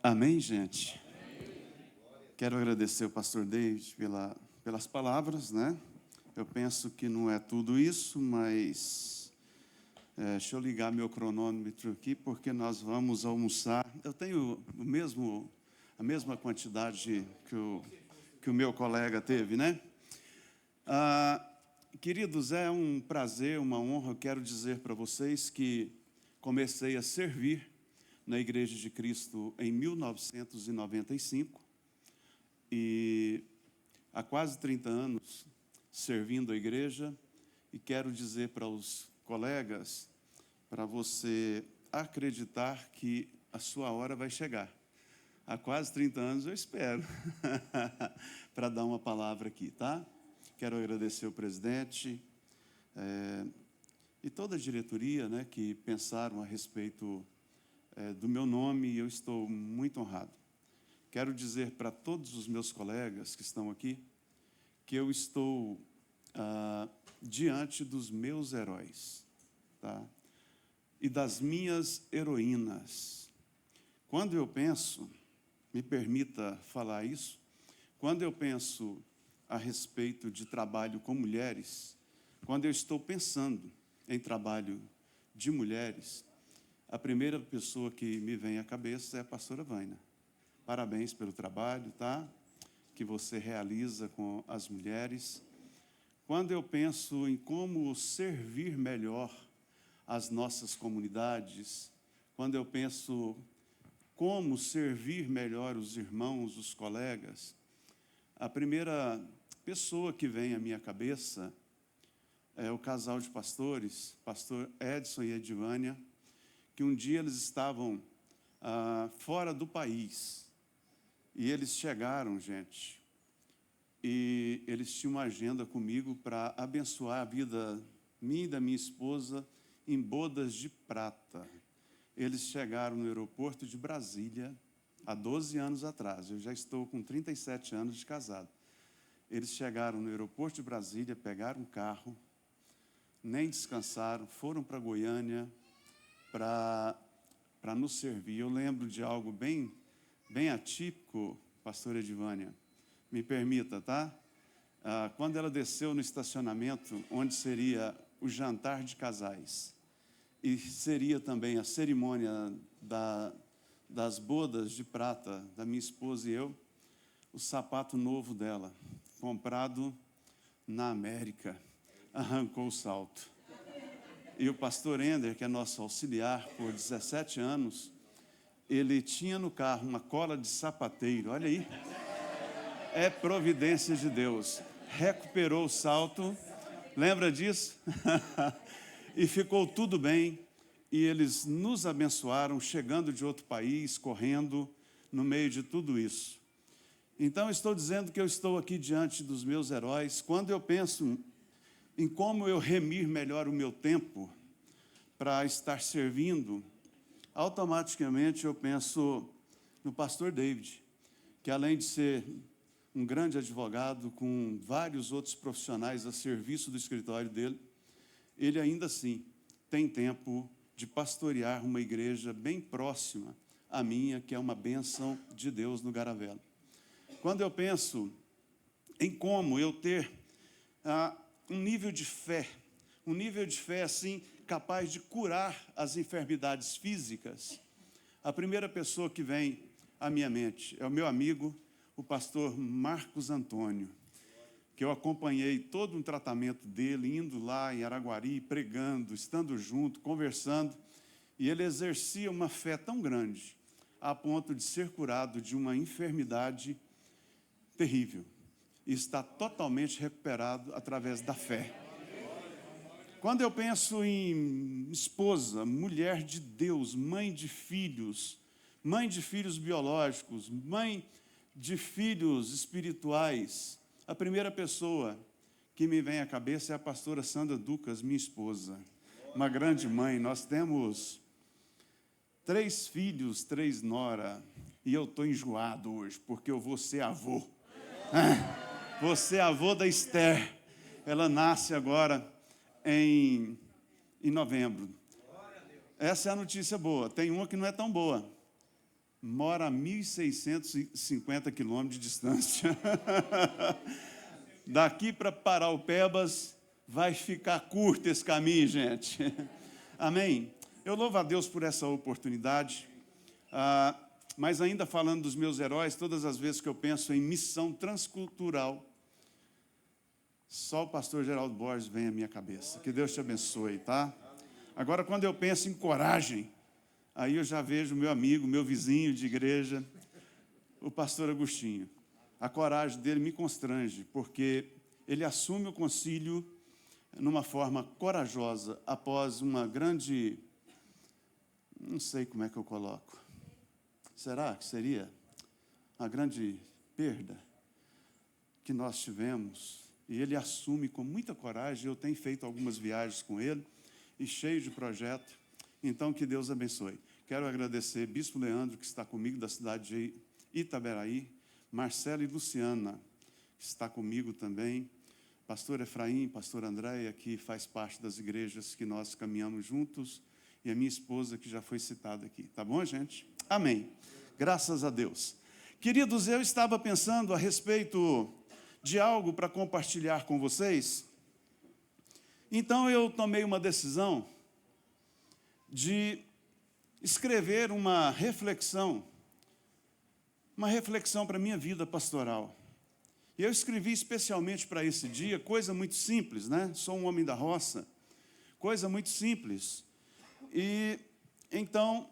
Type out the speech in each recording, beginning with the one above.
Amém, gente? Quero agradecer ao pastor David pelas palavras, né? Eu penso que não é tudo isso, mas deixa eu ligar meu cronômetro aqui, porque nós vamos almoçar. Eu tenho a mesma quantidade que o meu colega teve, né? Queridos, é um prazer, uma honra. Eu quero dizer para vocês que comecei a servir na Igreja de Cristo em 1995 e há quase 30 anos servindo a igreja, e quero dizer para os colegas, para você acreditar que a sua hora vai chegar. Há quase 30 anos eu espero para dar uma palavra aqui, tá? Quero agradecer o presidente e toda a diretoria, né, que pensaram a respeito do meu nome, e eu estou muito honrado. Quero dizer para todos os meus colegas que estão aqui que eu estou diante dos meus heróis, tá? E das minhas heroínas. Quando eu penso, me permita falar isso, quando eu penso a respeito de trabalho com mulheres, quando eu estou pensando em trabalho de mulheres, a primeira pessoa que me vem à cabeça é a pastora Vaina. Parabéns pelo trabalho, tá? Que você realiza com as mulheres. Quando eu penso em como servir melhor as nossas comunidades, quando eu penso como servir melhor os irmãos, os colegas, a primeira pessoa que vem à minha cabeça é o casal de pastores, pastor Edson e Edivânia, que um dia eles estavam fora do país, e eles chegaram, gente, e eles tinham uma agenda comigo para abençoar a vida minha e da minha esposa em bodas de prata. Eles chegaram no aeroporto de Brasília há 12 anos atrás, eu já estou com 37 anos de casado. Eles chegaram no aeroporto de Brasília, pegaram um carro, nem descansaram, foram para Goiânia, para nos servir. Eu lembro de algo bem atípico, pastora Edivânia, me permita, tá? Quando ela desceu no estacionamento, onde seria o jantar de casais, e seria também a cerimônia das bodas de prata da minha esposa e eu, o sapato novo dela, comprado na América, arrancou o salto. E o pastor Ender, que é nosso auxiliar por 17 anos, ele tinha no carro uma cola de sapateiro, olha aí, é providência de Deus. Recuperou o salto, lembra disso? E ficou tudo bem, e eles nos abençoaram, chegando de outro país, correndo, no meio de tudo isso. Então, estou dizendo que eu estou aqui diante dos meus heróis, quando eu penso em como eu remir melhor o meu tempo para estar servindo, automaticamente eu penso no pastor David, que além de ser um grande advogado com vários outros profissionais a serviço do escritório dele, ele ainda assim tem tempo de pastorear uma igreja bem próxima à minha, que é uma bênção de Deus no Garavelo. Quando eu penso em como eu ter um nível de fé assim, capaz de curar as enfermidades físicas, a primeira pessoa que vem à minha mente é o meu amigo, o pastor Marcos Antônio, que eu acompanhei todo um tratamento dele, indo lá em Araguari, pregando, estando junto, conversando, e ele exercia uma fé tão grande, a ponto de ser curado de uma enfermidade terrível, e está totalmente recuperado através da fé. Quando eu penso em esposa, mulher de Deus, mãe de filhos biológicos, mãe de filhos espirituais, a primeira pessoa que me vem à cabeça é a pastora Sandra Ducas, minha esposa, uma grande mãe. Nós temos 3 filhos, 3 nora, e eu estou enjoado hoje, porque eu vou ser avô. Vou ser avô da Esther, ela nasce agora em novembro. Essa é a notícia boa. Tem uma que não é tão boa, mora a 1.650 quilômetros de distância. Daqui para Paraupebas vai ficar curto esse caminho, gente. Amém? Eu louvo a Deus por essa oportunidade. Mas ainda falando dos meus heróis, todas as vezes que eu penso em missão transcultural, só o pastor Geraldo Borges vem à minha cabeça. Que Deus te abençoe, tá? Agora, quando eu penso em coragem, aí eu já vejo meu amigo, meu vizinho de igreja, o pastor Agostinho. A coragem dele me constrange, porque ele assume o concílio numa forma corajosa, após uma grande... Não sei como é que eu coloco. Será que seria a grande perda que nós tivemos? E ele assume com muita coragem. Eu tenho feito algumas viagens com ele, e cheio de projeto. Então, que Deus abençoe. Quero agradecer Bispo Leandro, que está comigo, da cidade de Itaberaí, Marcelo e Luciana, que está comigo também, pastor Efraim, pastor Andréia, que faz parte das igrejas que nós caminhamos juntos, e a minha esposa, que já foi citada aqui. Tá bom, gente? Amém. Graças a Deus. Queridos, eu estava pensando a respeito de algo para compartilhar com vocês. Então, eu tomei uma decisão de escrever uma reflexão para a minha vida pastoral. E eu escrevi especialmente para esse dia, coisa muito simples, né? Sou um homem da roça, coisa muito simples. E então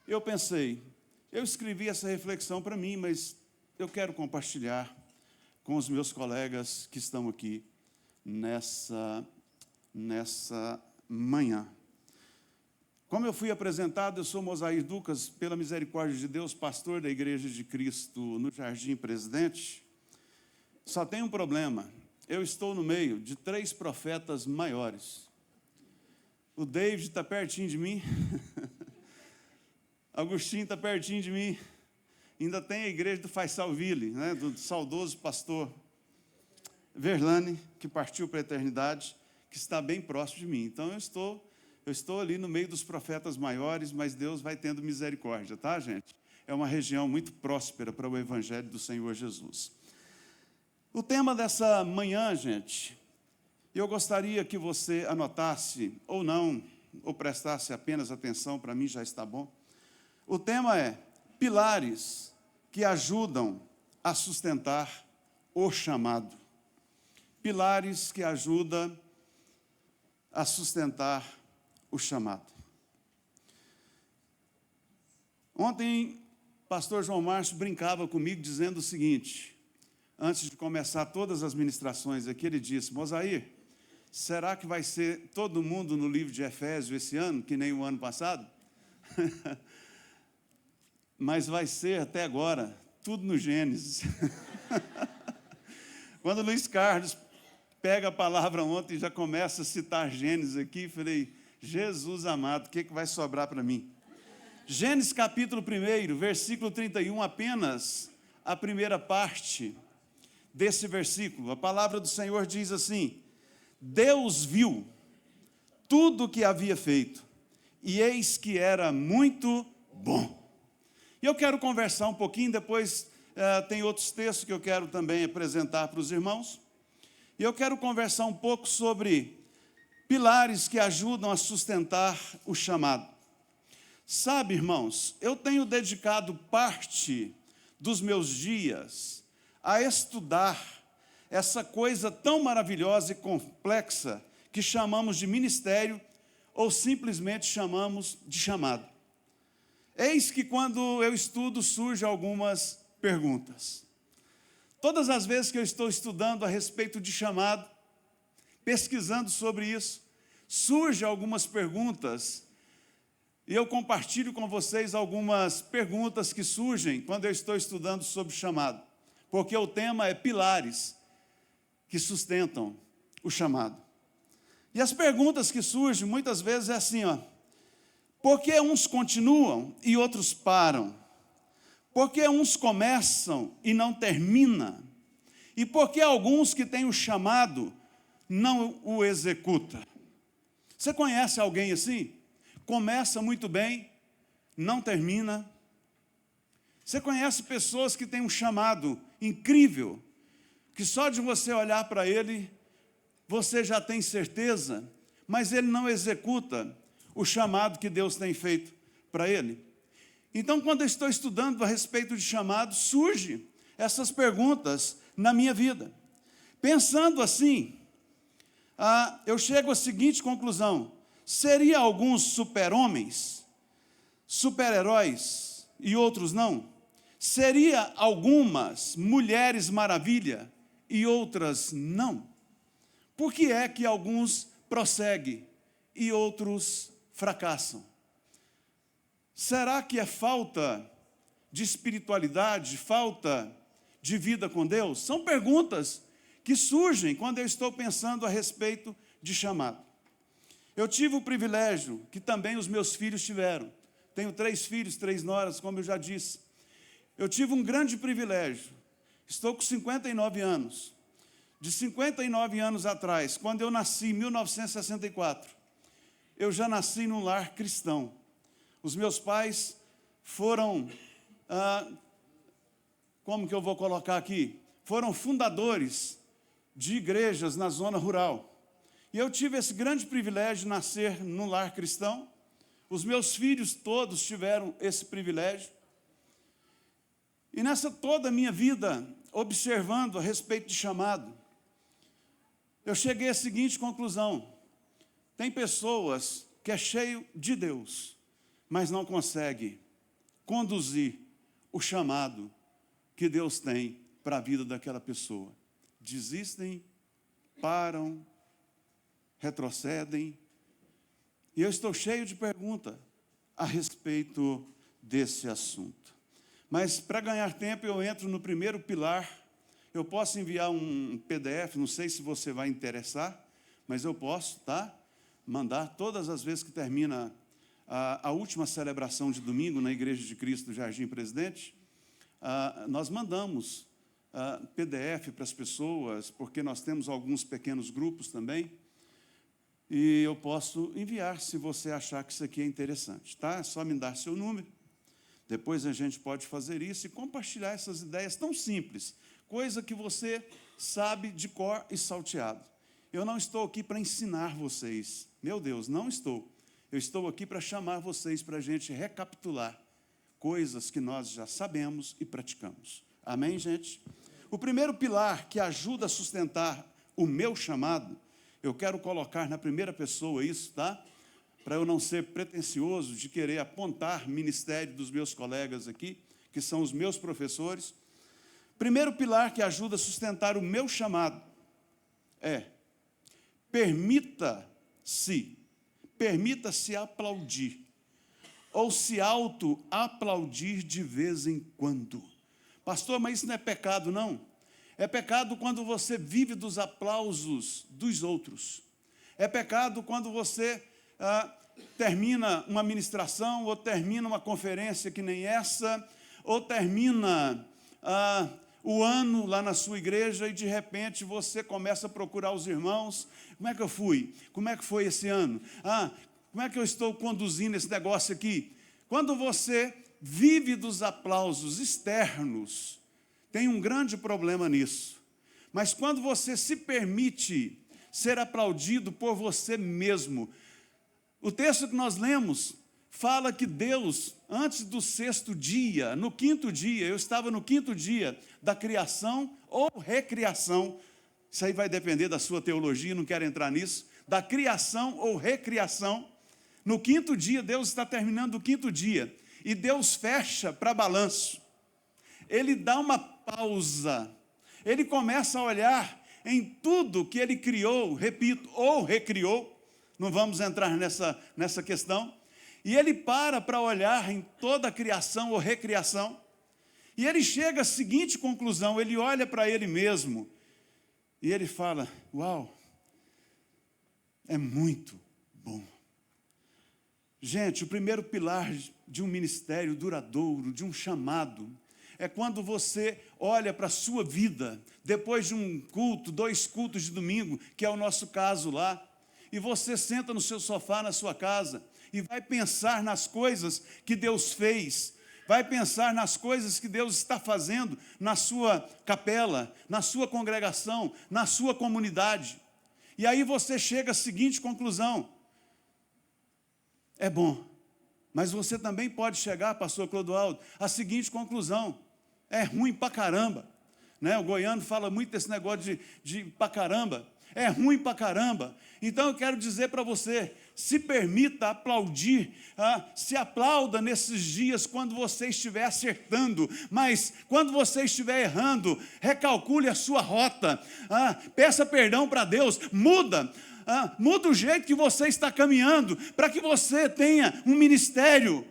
eu pensei, eu escrevi essa reflexão para mim, mas eu quero compartilhar com os meus colegas que estão aqui nessa manhã. Como eu fui apresentado, eu sou Mosair Ducas, pela misericórdia de Deus, pastor da Igreja de Cristo no Jardim Presidente. Só tem um problema, eu estou no meio de 3 profetas maiores. O David está pertinho de mim, Agostinho está pertinho de mim, ainda tem a igreja do Faisalville, né, do saudoso pastor Verlane, que partiu para a eternidade, que está bem próximo de mim. Então, eu estou ali no meio dos profetas maiores, mas Deus vai tendo misericórdia, tá, gente? É uma região muito próspera para o Evangelho do Senhor Jesus. O tema dessa manhã, gente, eu gostaria que você anotasse, ou não, ou prestasse apenas atenção, para mim já está bom. O tema é pilares que ajudam a sustentar o chamado. Pilares que ajudam a sustentar o chamado. Ontem, pastor João Márcio brincava comigo dizendo o seguinte, antes de começar todas as ministrações aqui, ele disse, Mosair, será que vai ser todo mundo no livro de Efésios esse ano, que nem o ano passado? Mas vai ser, até agora, tudo no Gênesis. Quando o Luiz Carlos pega a palavra ontem e já começa a citar Gênesis aqui, falei, Jesus amado, o que vai sobrar para mim? Gênesis capítulo 1, versículo 31, apenas a primeira parte desse versículo. A palavra do Senhor diz assim, Deus viu tudo o que havia feito, e eis que era muito bom. E eu quero conversar um pouquinho, depois tem outros textos que eu quero também apresentar para os irmãos. E eu quero conversar um pouco sobre pilares que ajudam a sustentar o chamado. Sabe, irmãos, eu tenho dedicado parte dos meus dias a estudar essa coisa tão maravilhosa e complexa que chamamos de ministério ou simplesmente chamamos de chamado. Eis que quando eu estudo surgem algumas perguntas. Todas as vezes que eu estou estudando a respeito de chamado, pesquisando sobre isso, surgem algumas perguntas, e eu compartilho com vocês algumas perguntas que surgem quando eu estou estudando sobre chamado, porque o tema é pilares que sustentam o chamado. E as perguntas que surgem muitas vezes é assim, por que uns continuam e outros param? Por que uns começam e não terminam? E por que alguns que têm o chamado não o executam? Você conhece alguém assim? Começa muito bem, não termina. Você conhece pessoas que têm um chamado incrível, que só de você olhar para ele, você já tem certeza, mas ele não executa o chamado que Deus tem feito para ele. Então, quando eu estou estudando a respeito de chamado, surgem essas perguntas na minha vida. Pensando assim, eu chego à seguinte conclusão: seria alguns super-homens, super-heróis e outros não? Seria algumas mulheres maravilha e outras não? Por que é que alguns prosseguem e outros fracassam? Será que é falta de espiritualidade, falta de vida com Deus? São perguntas que surgem quando eu estou pensando a respeito de chamado. Eu tive o privilégio, que também os meus filhos tiveram. Tenho 3 filhos, 3 noras, como eu já disse. Eu tive um grande privilégio. Estou com 59 anos. De 59 anos atrás, quando eu nasci, em 1964, eu já nasci num lar cristão. Os meus pais foram, como que eu vou colocar aqui? Foram fundadores de igrejas na zona rural. E eu tive esse grande privilégio de nascer num lar cristão. Os meus filhos todos tiveram esse privilégio. E nessa toda a minha vida, observando a respeito de chamado, eu cheguei à seguinte conclusão: tem pessoas que é cheio de Deus, mas não consegue conduzir o chamado que Deus tem para a vida daquela pessoa. Desistem, param, retrocedem. E eu estou cheio de perguntas a respeito desse assunto. Mas, para ganhar tempo, eu entro no primeiro pilar. Eu posso enviar um PDF, não sei se você vai interessar, mas eu posso, tá? Mandar todas as vezes que termina a última celebração de domingo na Igreja de Cristo do Jardim Presidente. Nós mandamos PDF para as pessoas, porque nós temos alguns pequenos grupos também. E eu posso enviar, se você achar que isso aqui é interessante, tá? É só me dar seu número. Depois a gente pode fazer isso e compartilhar essas ideias tão simples, coisa que você sabe de cor e salteado. Eu não estou aqui para ensinar vocês, meu Deus, não estou. Eu estou aqui para chamar vocês para a gente recapitular coisas que nós já sabemos e praticamos. Amém, gente? O primeiro pilar que ajuda a sustentar o meu chamado, eu quero colocar na primeira pessoa isso, tá? Para eu não ser pretensioso de querer apontar ministério dos meus colegas aqui, que são os meus professores. Primeiro pilar que ajuda a sustentar o meu chamado é: permita-se aplaudir, ou se auto-aplaudir de vez em quando. Pastor, mas isso não é pecado, não? É pecado quando você vive dos aplausos dos outros. É pecado quando você termina uma ministração, ou termina uma conferência que nem essa, ou termina o ano lá na sua igreja e de repente você começa a procurar os irmãos. Como é que eu fui? Como é que foi esse ano? Como é que eu estou conduzindo esse negócio aqui? Quando você vive dos aplausos externos, tem um grande problema nisso. Mas quando você se permite ser aplaudido por você mesmo, o texto que nós lemos fala que Deus, antes do 6º dia, no 5º dia, eu estava no 5º dia da criação ou recriação, isso aí vai depender da sua teologia, não quero entrar nisso, da criação ou recriação. No 5º dia, Deus está terminando o 5º dia, e Deus fecha para balanço. Ele dá uma pausa, ele começa a olhar em tudo que ele criou, repito, ou recriou, não vamos entrar nessa questão, e ele para olhar em toda a criação ou recriação, e ele chega à seguinte conclusão: ele olha para ele mesmo, e ele fala: uau, é muito bom. Gente, o primeiro pilar de um ministério duradouro, de um chamado, é quando você olha para a sua vida, depois de um culto, 2 cultos de domingo, que é o nosso caso lá, e você senta no seu sofá na sua casa, e vai pensar nas coisas que Deus fez, vai pensar nas coisas que Deus está fazendo na sua capela, na sua congregação, na sua comunidade. E aí você chega à seguinte conclusão: é bom, mas você também pode chegar, pastor Clodoaldo, à seguinte conclusão: é ruim pra caramba. Né? O goiano fala muito desse negócio de pra caramba. É ruim pra caramba. Então eu quero dizer para você, se permita aplaudir, se aplauda nesses dias quando você estiver acertando, mas quando você estiver errando, recalcule a sua rota, peça perdão para Deus, muda o jeito que você está caminhando, para que você tenha um ministério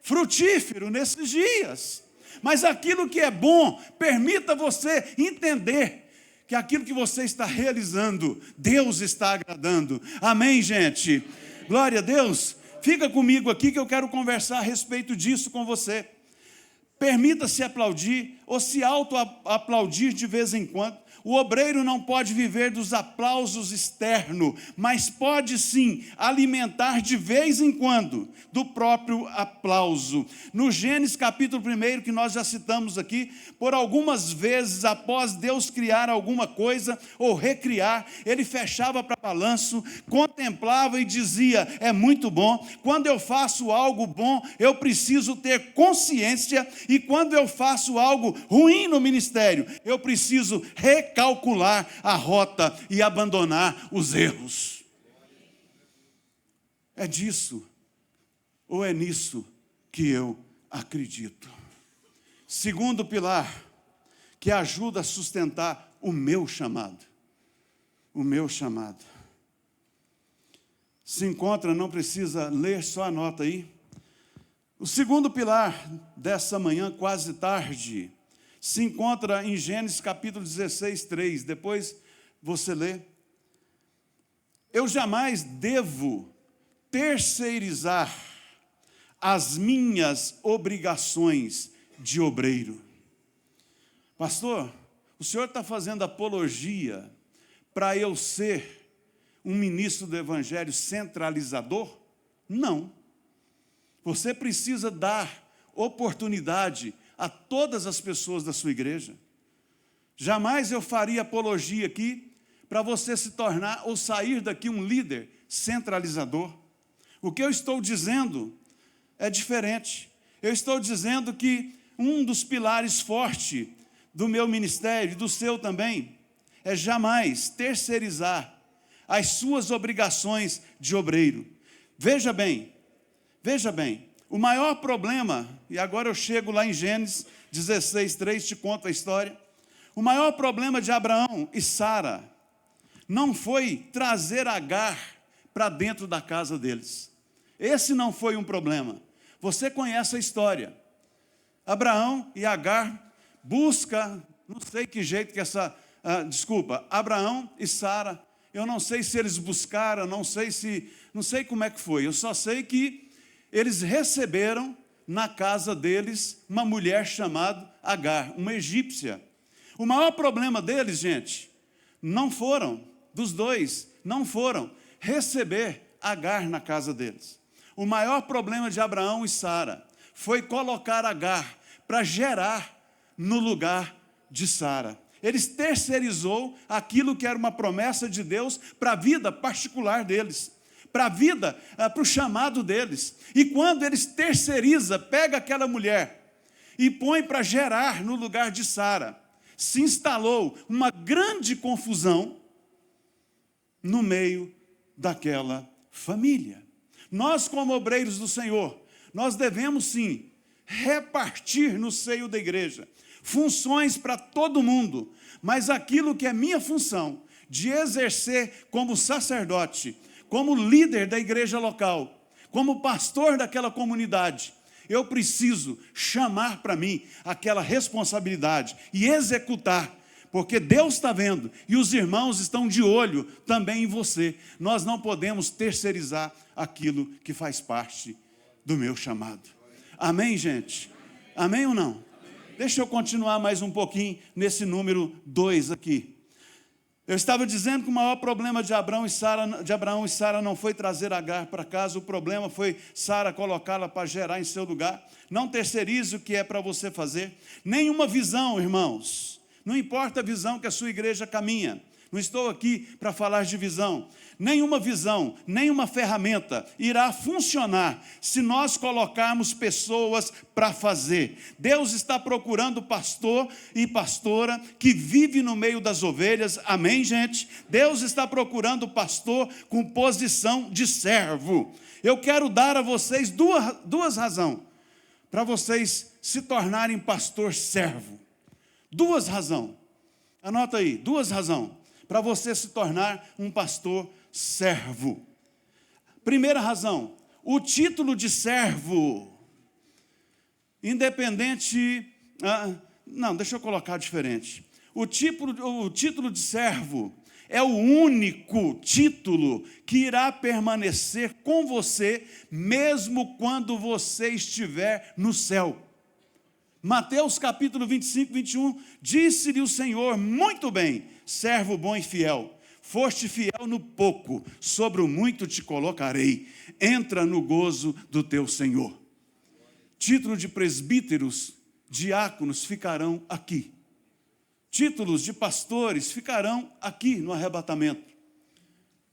frutífero nesses dias. Mas aquilo que é bom, permita você entender que aquilo que você está realizando, Deus está agradando. Amém, gente? Glória a Deus. Fica comigo aqui que eu quero conversar a respeito disso com você. Permita-se aplaudir ou se auto-aplaudir de vez em quando. O obreiro não pode viver dos aplausos externos, mas pode sim alimentar de vez em quando do próprio aplauso. No Gênesis capítulo 1, que nós já citamos aqui, por algumas vezes após Deus criar alguma coisa ou recriar, ele fechava para balanço, contemplava e dizia: é muito bom. Quando eu faço algo bom, eu preciso ter consciência, e quando eu faço algo ruim no ministério, eu preciso recalcular a rota e abandonar os erros. É disso, ou é nisso que eu acredito. Segundo pilar, que ajuda a sustentar o meu chamado. O meu chamado. Se encontra, não precisa ler, só anota aí. O segundo pilar dessa manhã, quase tarde, se encontra em Gênesis capítulo 16, 3. Depois você lê. Eu jamais devo terceirizar as minhas obrigações de obreiro. Pastor, o senhor está fazendo apologia para eu ser um ministro do Evangelho centralizador? Não. Você precisa dar oportunidade a todas as pessoas da sua igreja. Jamais eu faria apologia aqui para você se tornar ou sair daqui um líder centralizador. O que eu estou dizendo é diferente. Eu estou dizendo que um dos pilares fortes do meu ministério, e do seu também, é jamais terceirizar as suas obrigações de obreiro. Veja bem, o maior problema, e agora eu chego lá em Gênesis 16, 3, te conto a história. O maior problema de Abraão e Sara não foi trazer Agar para dentro da casa deles. Esse não foi um problema. Você conhece a história. Abraão e Agar busca, não sei que jeito que Abraão e Sara, eu não sei se eles buscaram, não sei como é que foi. Eu só sei que eles receberam na casa deles uma mulher chamada Agar, uma egípcia. O maior problema deles, gente, dos dois, não foram receber Agar na casa deles. O maior problema de Abraão e Sara foi colocar Agar para gerar no lugar de Sara. Eles terceirizou aquilo que era uma promessa de Deus para a vida particular deles, para a vida, para o chamado deles. E quando eles terceirizam, pega aquela mulher e põe para gerar no lugar de Sara, se instalou uma grande confusão no meio daquela família. Nós, como obreiros do Senhor, nós devemos sim repartir no seio da igreja funções para todo mundo, mas aquilo que é minha função de exercer como sacerdote, como líder da igreja local, como pastor daquela comunidade, eu preciso chamar para mim aquela responsabilidade e executar, porque Deus está vendo e os irmãos estão de olho também em você. Nós não podemos terceirizar aquilo que faz parte do meu chamado. Amém, gente? Amém ou não? Deixa eu continuar mais um pouquinho nesse número 2 aqui. Eu estava dizendo que o maior problema de Abraão e Sara não foi trazer Agar para casa, o problema foi Sara colocá-la para gerar em seu lugar. Não terceirize o que é para você fazer. Nenhuma visão, irmãos. Não importa a visão que a sua igreja caminha. Não estou aqui para falar de visão. Nenhuma visão, nenhuma ferramenta irá funcionar se nós colocarmos pessoas para fazer. Deus está procurando pastor e pastora que vive no meio das ovelhas. Amém, gente? Deus está procurando pastor com posição de servo. Eu quero dar a vocês duas razões para vocês se tornarem pastor servo. Duas razões. Anota aí, duas razões para você se tornar um pastor servo. Primeira razão, o título de servo, independente, deixa eu colocar diferente. O título de servo é o único título que irá permanecer com você, mesmo quando você estiver no céu. Mateus capítulo 25, 21, disse-lhe o Senhor, muito bem, servo bom e fiel, foste fiel no pouco, sobre o muito te colocarei, entra no gozo do teu Senhor. Título de presbíteros, diáconos ficarão aqui. Títulos de pastores ficarão aqui no arrebatamento.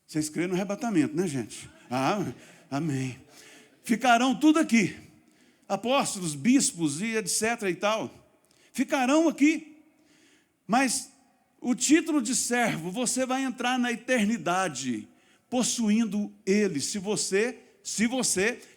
Vocês creem no arrebatamento, né, gente? Amém. Ficarão tudo aqui. Apóstolos, bispos e etc. e tal, ficarão aqui. Mas o título de servo, você vai entrar na eternidade possuindo ele, se você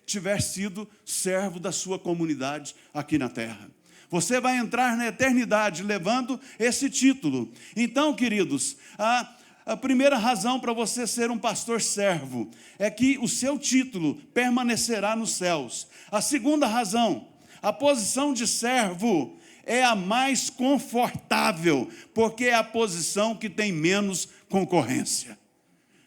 tiver sido servo da sua comunidade aqui na terra. Você vai entrar na eternidade levando esse título. Então, queridos, a primeira razão para você ser um pastor servo é que o seu título permanecerá nos céus. A segunda razão, a posição de servo é a mais confortável, porque é a posição que tem menos concorrência.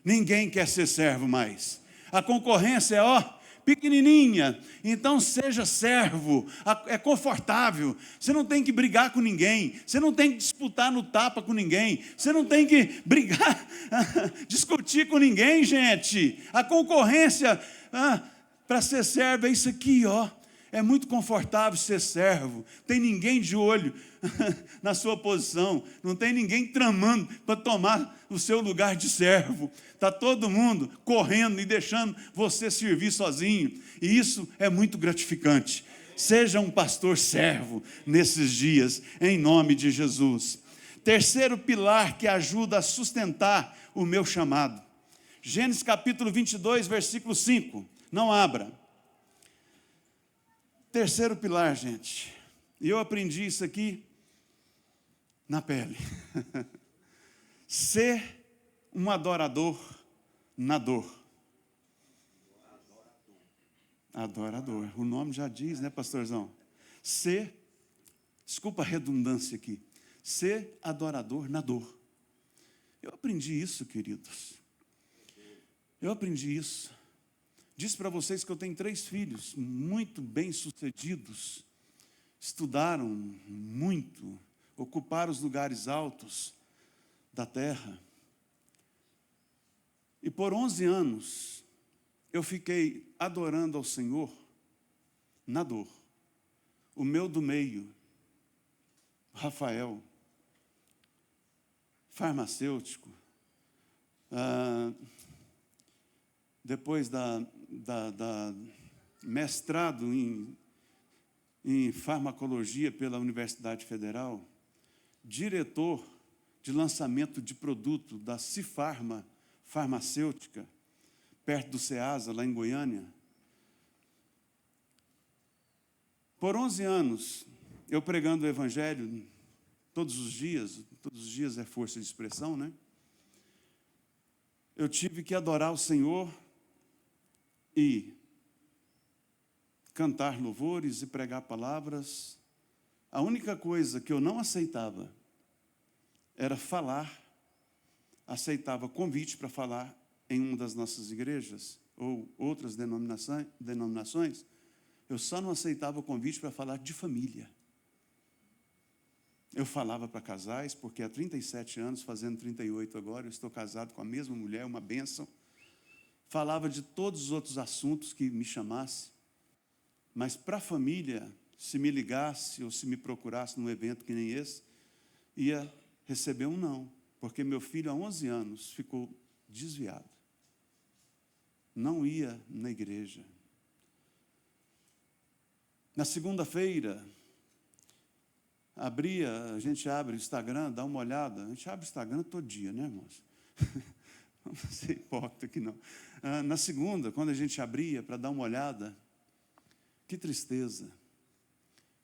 Ninguém quer ser servo mais. A concorrência é, pequenininha, então seja servo, é confortável, você não tem que brigar com ninguém, você não tem que disputar no tapa com ninguém, você não tem que brigar, discutir com ninguém, gente. A concorrência para ser servo é isso aqui, é muito confortável ser servo, tem ninguém de olho na sua posição, não tem ninguém tramando para tomar o seu lugar de servo, está todo mundo correndo e deixando você servir sozinho, e isso é muito gratificante. Seja um pastor servo nesses dias, em nome de Jesus. Terceiro pilar que ajuda a sustentar o meu chamado, Gênesis capítulo 22, versículo 5, não abra. Terceiro pilar, gente, e eu aprendi isso aqui na pele. Ser um adorador na dor. Adorador, o nome já diz, né, pastorzão? Desculpa a redundância aqui, ser adorador na dor. Eu aprendi isso, queridos. Eu aprendi isso. Disse para vocês que eu tenho 3 filhos muito bem-sucedidos, estudaram muito, ocuparam os lugares altos da terra. E por 11 anos, eu fiquei adorando ao Senhor na dor. O meu do meio, Rafael, farmacêutico, depois da mestrado em farmacologia pela Universidade Federal, diretor de lançamento de produto da Cifarma farmacêutica, perto do Ceasa, lá em Goiânia. Por 11 anos, eu pregando o Evangelho todos os dias é força de expressão, né? Eu tive que adorar o Senhor e cantar louvores e pregar palavras. A única coisa que eu não aceitava era falar, aceitava convite para falar em uma das nossas igrejas, ou outras denominações, eu só não aceitava o convite para falar de família. Eu falava para casais, porque há 37 anos, fazendo 38 agora, eu estou casado com a mesma mulher, uma bênção. Falava de todos os outros assuntos que me chamasse, mas para a família, se me ligasse ou se me procurasse num evento que nem esse, ia receber um não, porque meu filho há 11 anos ficou desviado. Não ia na igreja. Na segunda-feira, a gente abre o Instagram, dá uma olhada. A gente abre o Instagram todo dia, né, irmãos? Não vou ser hipócrita aqui, não. Na segunda, quando a gente abria para dar uma olhada, que tristeza.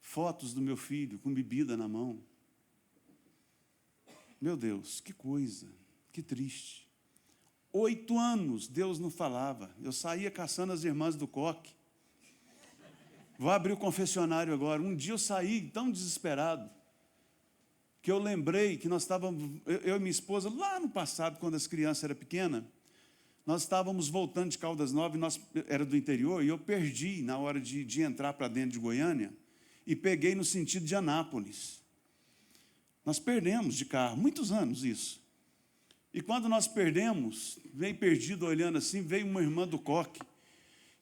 Fotos do meu filho com bebida na mão. Meu Deus, que coisa, que triste. 8 anos Deus não falava. Eu saía caçando as irmãs do coque. Vou abrir o confessionário agora. Um dia eu saí tão desesperado que eu lembrei que nós estávamos, eu e minha esposa, lá no passado, quando as crianças eram pequenas, nós estávamos voltando de Caldas Novas, era do interior, e eu perdi na hora de entrar para dentro de Goiânia, e peguei no sentido de Anápolis. Nós perdemos de carro, muitos anos isso. E quando nós perdemos, veio perdido olhando assim, veio uma irmã do coque,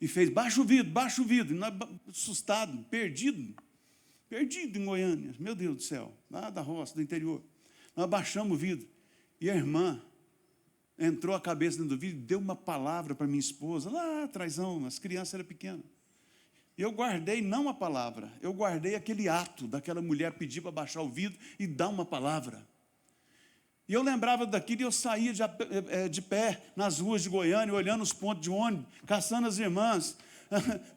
e fez, baixa o vidro, e nós, assustado, perdido em Goiânia, meu Deus do céu, lá da roça, do interior. Nós baixamos o vidro, e a irmã entrou a cabeça dentro do vidro, deu uma palavra para minha esposa, lá atrás, as crianças eram pequenas. E eu guardei não a palavra, eu guardei aquele ato daquela mulher pedir para baixar o vidro e dar uma palavra. E eu lembrava daquilo e eu saía de pé nas ruas de Goiânia, olhando os pontos de ônibus, caçando as irmãs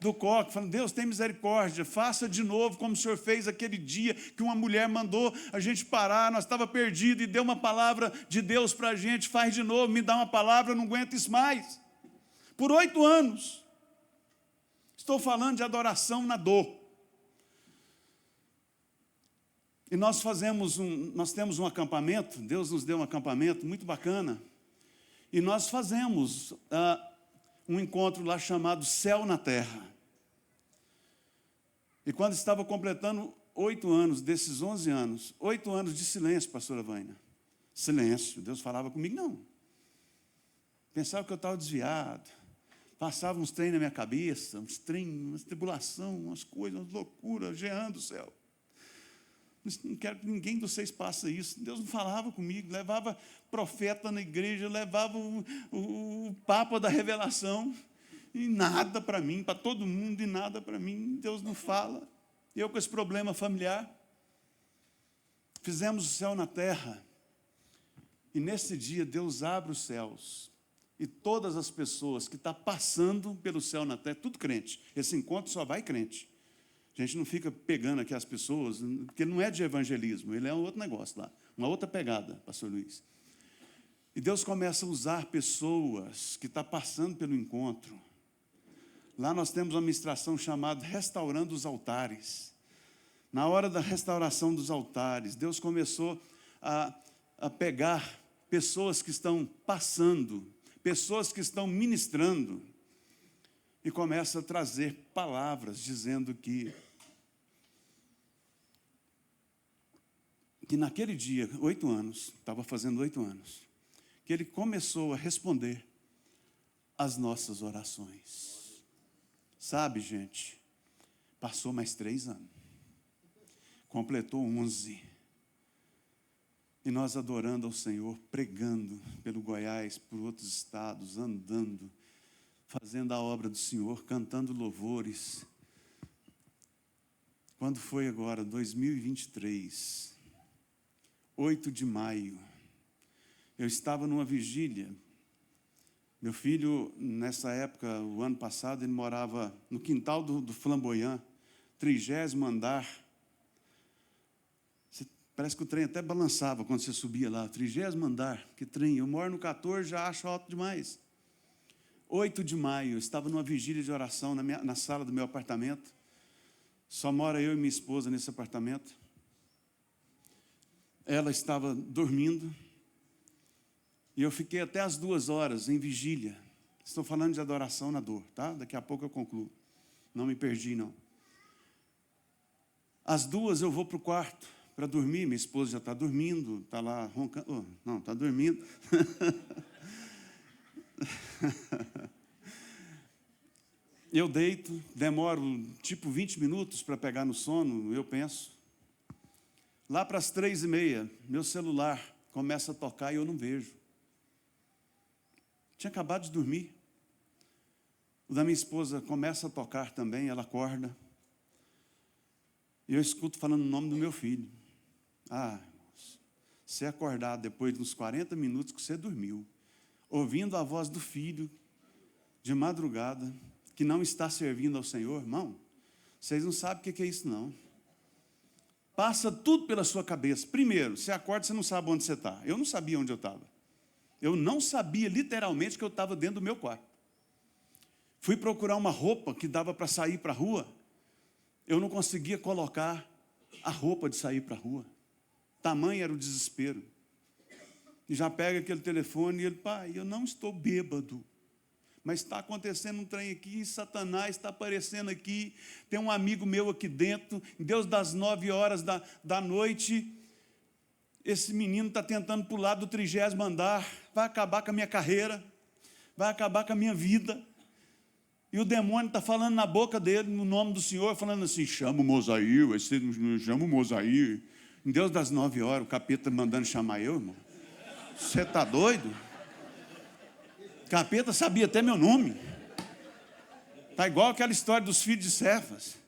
do coque, falando, Deus, tem misericórdia, faça de novo como o Senhor fez aquele dia que uma mulher mandou a gente parar, nós estávamos perdidos e deu uma palavra de Deus para a gente, faz de novo, me dá uma palavra, eu não aguento isso mais. Por 8 anos, estou falando de adoração na dor. E nós temos um acampamento, Deus nos deu um acampamento muito bacana, e nós fazemos um encontro lá chamado Céu na Terra. E quando estava completando 8 anos, desses 11 anos, 8 anos de silêncio, pastora Vânia. Silêncio, Deus falava comigo, não. Pensava que eu estava desviado, passava uns trem na minha cabeça, umas tribulação, umas coisas, umas loucuras, geando o céu. Não quero que ninguém de vocês passe isso. Deus não falava comigo, levava profeta na igreja, levava o Papa da revelação, e nada para mim, para todo mundo, e nada para mim. Deus não fala. Eu com esse problema familiar, fizemos o céu na terra, e nesse dia Deus abre os céus, e todas as pessoas que estão passando pelo céu na terra, tudo crente, esse encontro só vai crente. A gente não fica pegando aqui as pessoas, porque não é de evangelismo, ele é um outro negócio lá, uma outra pegada, pastor Luiz. E Deus começa a usar pessoas que estão passando pelo encontro. Lá nós temos uma ministração chamada Restaurando os Altares. Na hora da restauração dos altares, Deus começou a pegar pessoas que estão passando, pessoas que estão ministrando, e começa a trazer palavras dizendo que naquele dia, 8 anos, estava fazendo 8 anos, que ele começou a responder às nossas orações. Sabe, gente, passou mais 3 anos, completou 11, e nós adorando ao Senhor, pregando pelo Goiás, por outros estados, andando, fazendo a obra do Senhor, cantando louvores. Quando foi agora, 2023, 8 de maio, eu estava numa vigília. Meu filho, nessa época, o ano passado, ele morava no quintal do Flamboyant, 30º andar. Parece que o trem até balançava quando você subia lá, 30º andar, que trem, eu moro no 14, já acho alto demais. 8 de maio, eu estava numa vigília de oração na sala do meu apartamento. Só mora eu e minha esposa nesse apartamento. Ela estava dormindo. E eu fiquei até as 2 horas em vigília. Estou falando de adoração na dor, tá? Daqui a pouco eu concluo. Não me perdi, não. Às 2 eu vou para o quarto, para dormir. Minha esposa já está dormindo, está lá roncando. Oh, não, está dormindo. Eu deito, demoro tipo 20 minutos para pegar no sono, eu penso. Lá para as 3h30, meu celular começa a tocar e eu não vejo. Tinha acabado de dormir. O da minha esposa começa a tocar também, ela acorda. E eu escuto falando o nome do meu filho. Ah, irmãos, você acordar depois dos 40 minutos que você dormiu, ouvindo a voz do filho, de madrugada, que não está servindo ao Senhor, irmão, vocês não sabem o que é isso, não. Passa tudo pela sua cabeça. Primeiro, você acorda, você não sabe onde você está. Eu não sabia onde eu estava. Eu não sabia, literalmente, que eu estava dentro do meu quarto. Fui procurar uma roupa que dava para sair para a rua. Eu não conseguia colocar a roupa de sair para a rua. Tamanho era o desespero. E já pega aquele telefone e ele, pai, eu não estou bêbado. Mas está acontecendo um trem aqui, Satanás está aparecendo aqui, tem um amigo meu aqui dentro, Deus das 9h da noite, esse menino está tentando pular do 30º andar, vai acabar com a minha carreira, vai acabar com a minha vida. E o demônio está falando na boca dele, no nome do Senhor, falando assim, chama o Mosair, chama o Mosair. Em Deus das 9h, o capeta mandando chamar eu, irmão. Você está doido? Capeta sabia até meu nome. Está igual aquela história dos filhos de Cefas.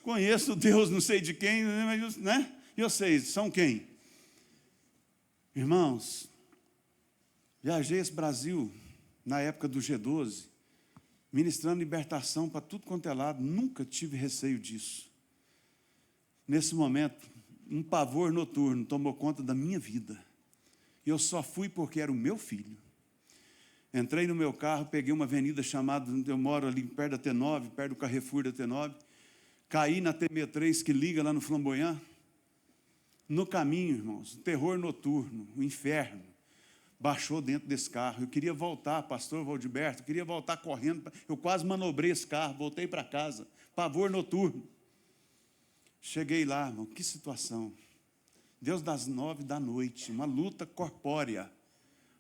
Conheço Deus, não sei de quem, né? E vocês, são quem? Irmãos, viajei esse Brasil na época do G12, ministrando libertação para tudo quanto é lado. Nunca tive receio disso. Nesse momento, um pavor noturno tomou conta da minha vida. E eu só fui porque era o meu filho. Entrei no meu carro, peguei uma avenida chamada, eu moro ali perto da T9, perto do Carrefour da T9, caí na T63 que liga lá no Flamboyant. No caminho, irmãos, o terror noturno, o inferno, baixou dentro desse carro. Eu queria voltar, pastor Valdiberto, eu queria voltar correndo, eu quase manobrei esse carro, voltei para casa, pavor noturno. Cheguei lá, irmão, que situação. Deus das 9h, uma luta corpórea.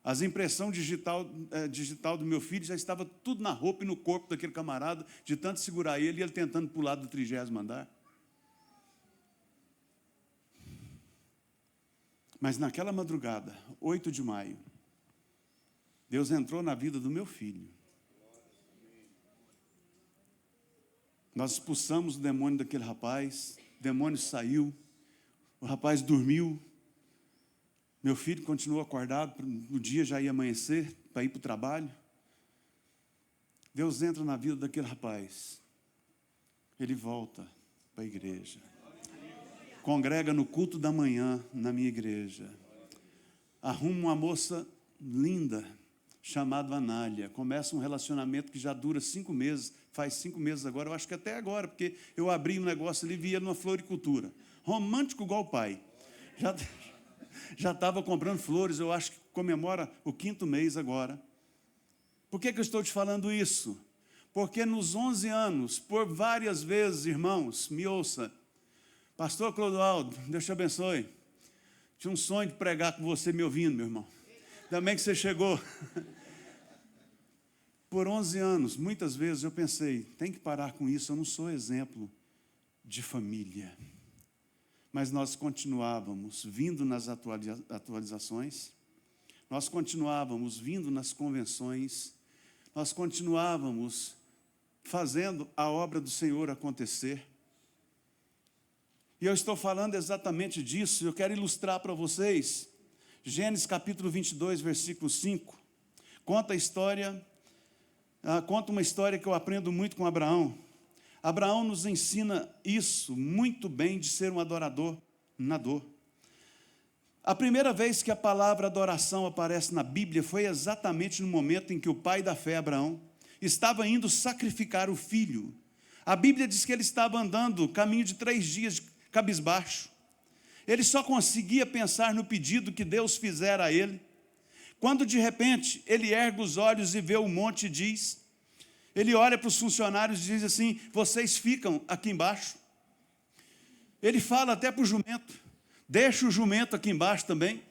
As impressões digital do meu filho já estava tudo na roupa e no corpo daquele camarada, de tanto segurar ele e ele tentando pular do 30º andar. Mas naquela madrugada, 8 de maio, Deus entrou na vida do meu filho. Nós expulsamos o demônio daquele rapaz, o demônio saiu, o rapaz dormiu, meu filho continuou acordado, o dia já ia amanhecer para ir para o trabalho. Deus entra na vida daquele rapaz, ele volta para a igreja, congrega no culto da manhã na minha igreja, arruma uma moça linda, chamada Anália, começa um relacionamento que já dura 5 meses, faz 5 meses agora, eu acho que até agora, porque eu abri um negócio ali e vi ele numa floricultura, romântico igual o pai, já estava comprando flores, eu acho que comemora o 5º mês agora. Por que eu estou te falando isso? Porque nos 11 anos, por várias vezes, irmãos, me ouça, pastor Clodoaldo, Deus te abençoe, tinha um sonho de pregar com você me ouvindo, meu irmão, ainda bem que você chegou. Por 11 anos, muitas vezes eu pensei, tem que parar com isso, eu não sou exemplo de família. Mas nós continuávamos vindo nas atualizações, nós continuávamos vindo nas convenções, nós continuávamos fazendo a obra do Senhor acontecer. E eu estou falando exatamente disso, eu quero ilustrar para vocês, Gênesis capítulo 22, versículo 5, conta uma história que eu aprendo muito com Abraão. Abraão nos ensina isso muito bem, de ser um adorador na dor. A primeira vez que a palavra adoração aparece na Bíblia foi exatamente no momento em que o pai da fé, Abraão, estava indo sacrificar o filho. A Bíblia diz que ele estava andando caminho de 3 dias cabisbaixo. Ele só conseguia pensar no pedido que Deus fizera a ele, quando de repente ele ergue os olhos e vê o monte e diz... Ele olha para os funcionários e diz assim, vocês ficam aqui embaixo. Ele fala até para o jumento, deixa o jumento aqui embaixo também.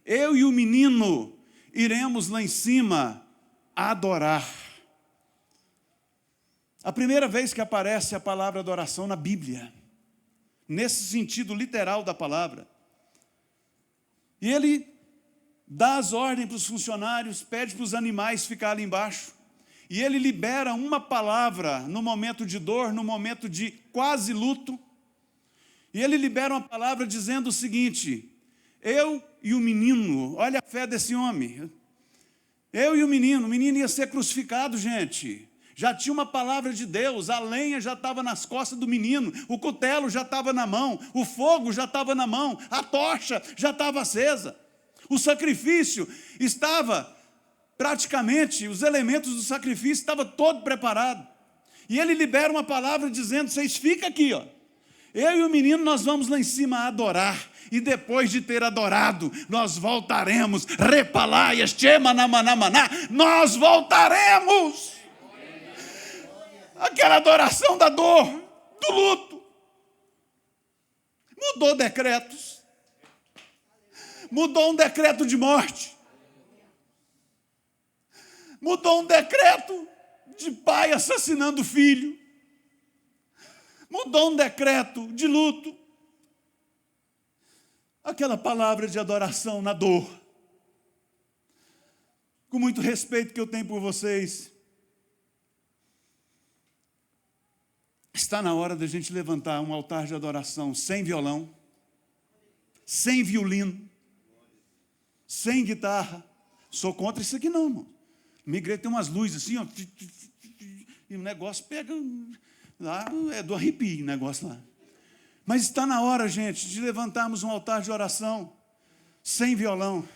Eu e o menino iremos lá em cima adorar. A primeira vez que aparece a palavra adoração na Bíblia, nesse sentido literal da palavra. E ele dá as ordens para os funcionários, pede para os animais ficar ali embaixo. E ele libera uma palavra no momento de dor, no momento de quase luto. E ele libera uma palavra dizendo o seguinte: eu e o menino, olha a fé desse homem. Eu e o menino ia ser crucificado, gente. Já tinha uma palavra de Deus, a lenha já estava nas costas do menino, o cutelo já estava na mão, o fogo já estava na mão, a tocha já estava acesa. O sacrifício estava praticamente, os elementos do sacrifício estavam todo preparado. E ele libera uma palavra dizendo: vocês ficam aqui, ó. Eu e o menino, nós vamos lá em cima adorar. E depois de ter adorado, nós voltaremos. Repalaias, tchemanamananá, nós voltaremos. Aquela adoração da dor, do luto. Mudou decretos. Mudou um decreto de morte. Mudou um decreto de pai assassinando o filho. Mudou um decreto de luto. Aquela palavra de adoração na dor. Com muito respeito que eu tenho por vocês, está na hora da gente levantar um altar de adoração sem violão, sem violino, sem guitarra. Sou contra isso aqui não, irmão. Minha igreja tem umas luzes assim, ó, e o negócio pega lá, é do arrepio o negócio lá. Mas está na hora, gente, de levantarmos um altar de oração sem violão,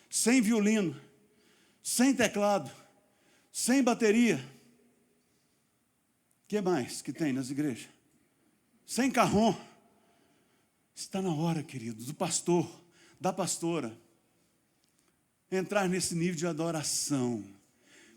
sem violino, sem teclado, sem bateria. O que mais que tem nas igrejas? Sem carrom. Está na hora, querido, do pastor, da pastora, entrar nesse nível de adoração,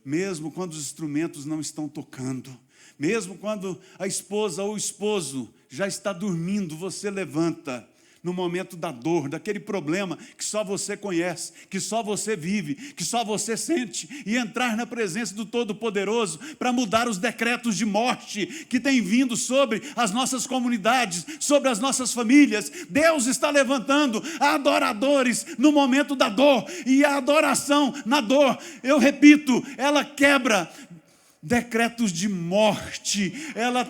mesmo quando os instrumentos não estão tocando, mesmo quando a esposa ou o esposo já está dormindo, você levanta no momento da dor, daquele problema que só você conhece, que só você vive, que só você sente, e entrar na presença do Todo-Poderoso para mudar os decretos de morte que têm vindo sobre as nossas comunidades, sobre as nossas famílias. Deus está levantando adoradores no momento da dor, e a adoração na dor, eu repito, ela quebra decretos de morte, ela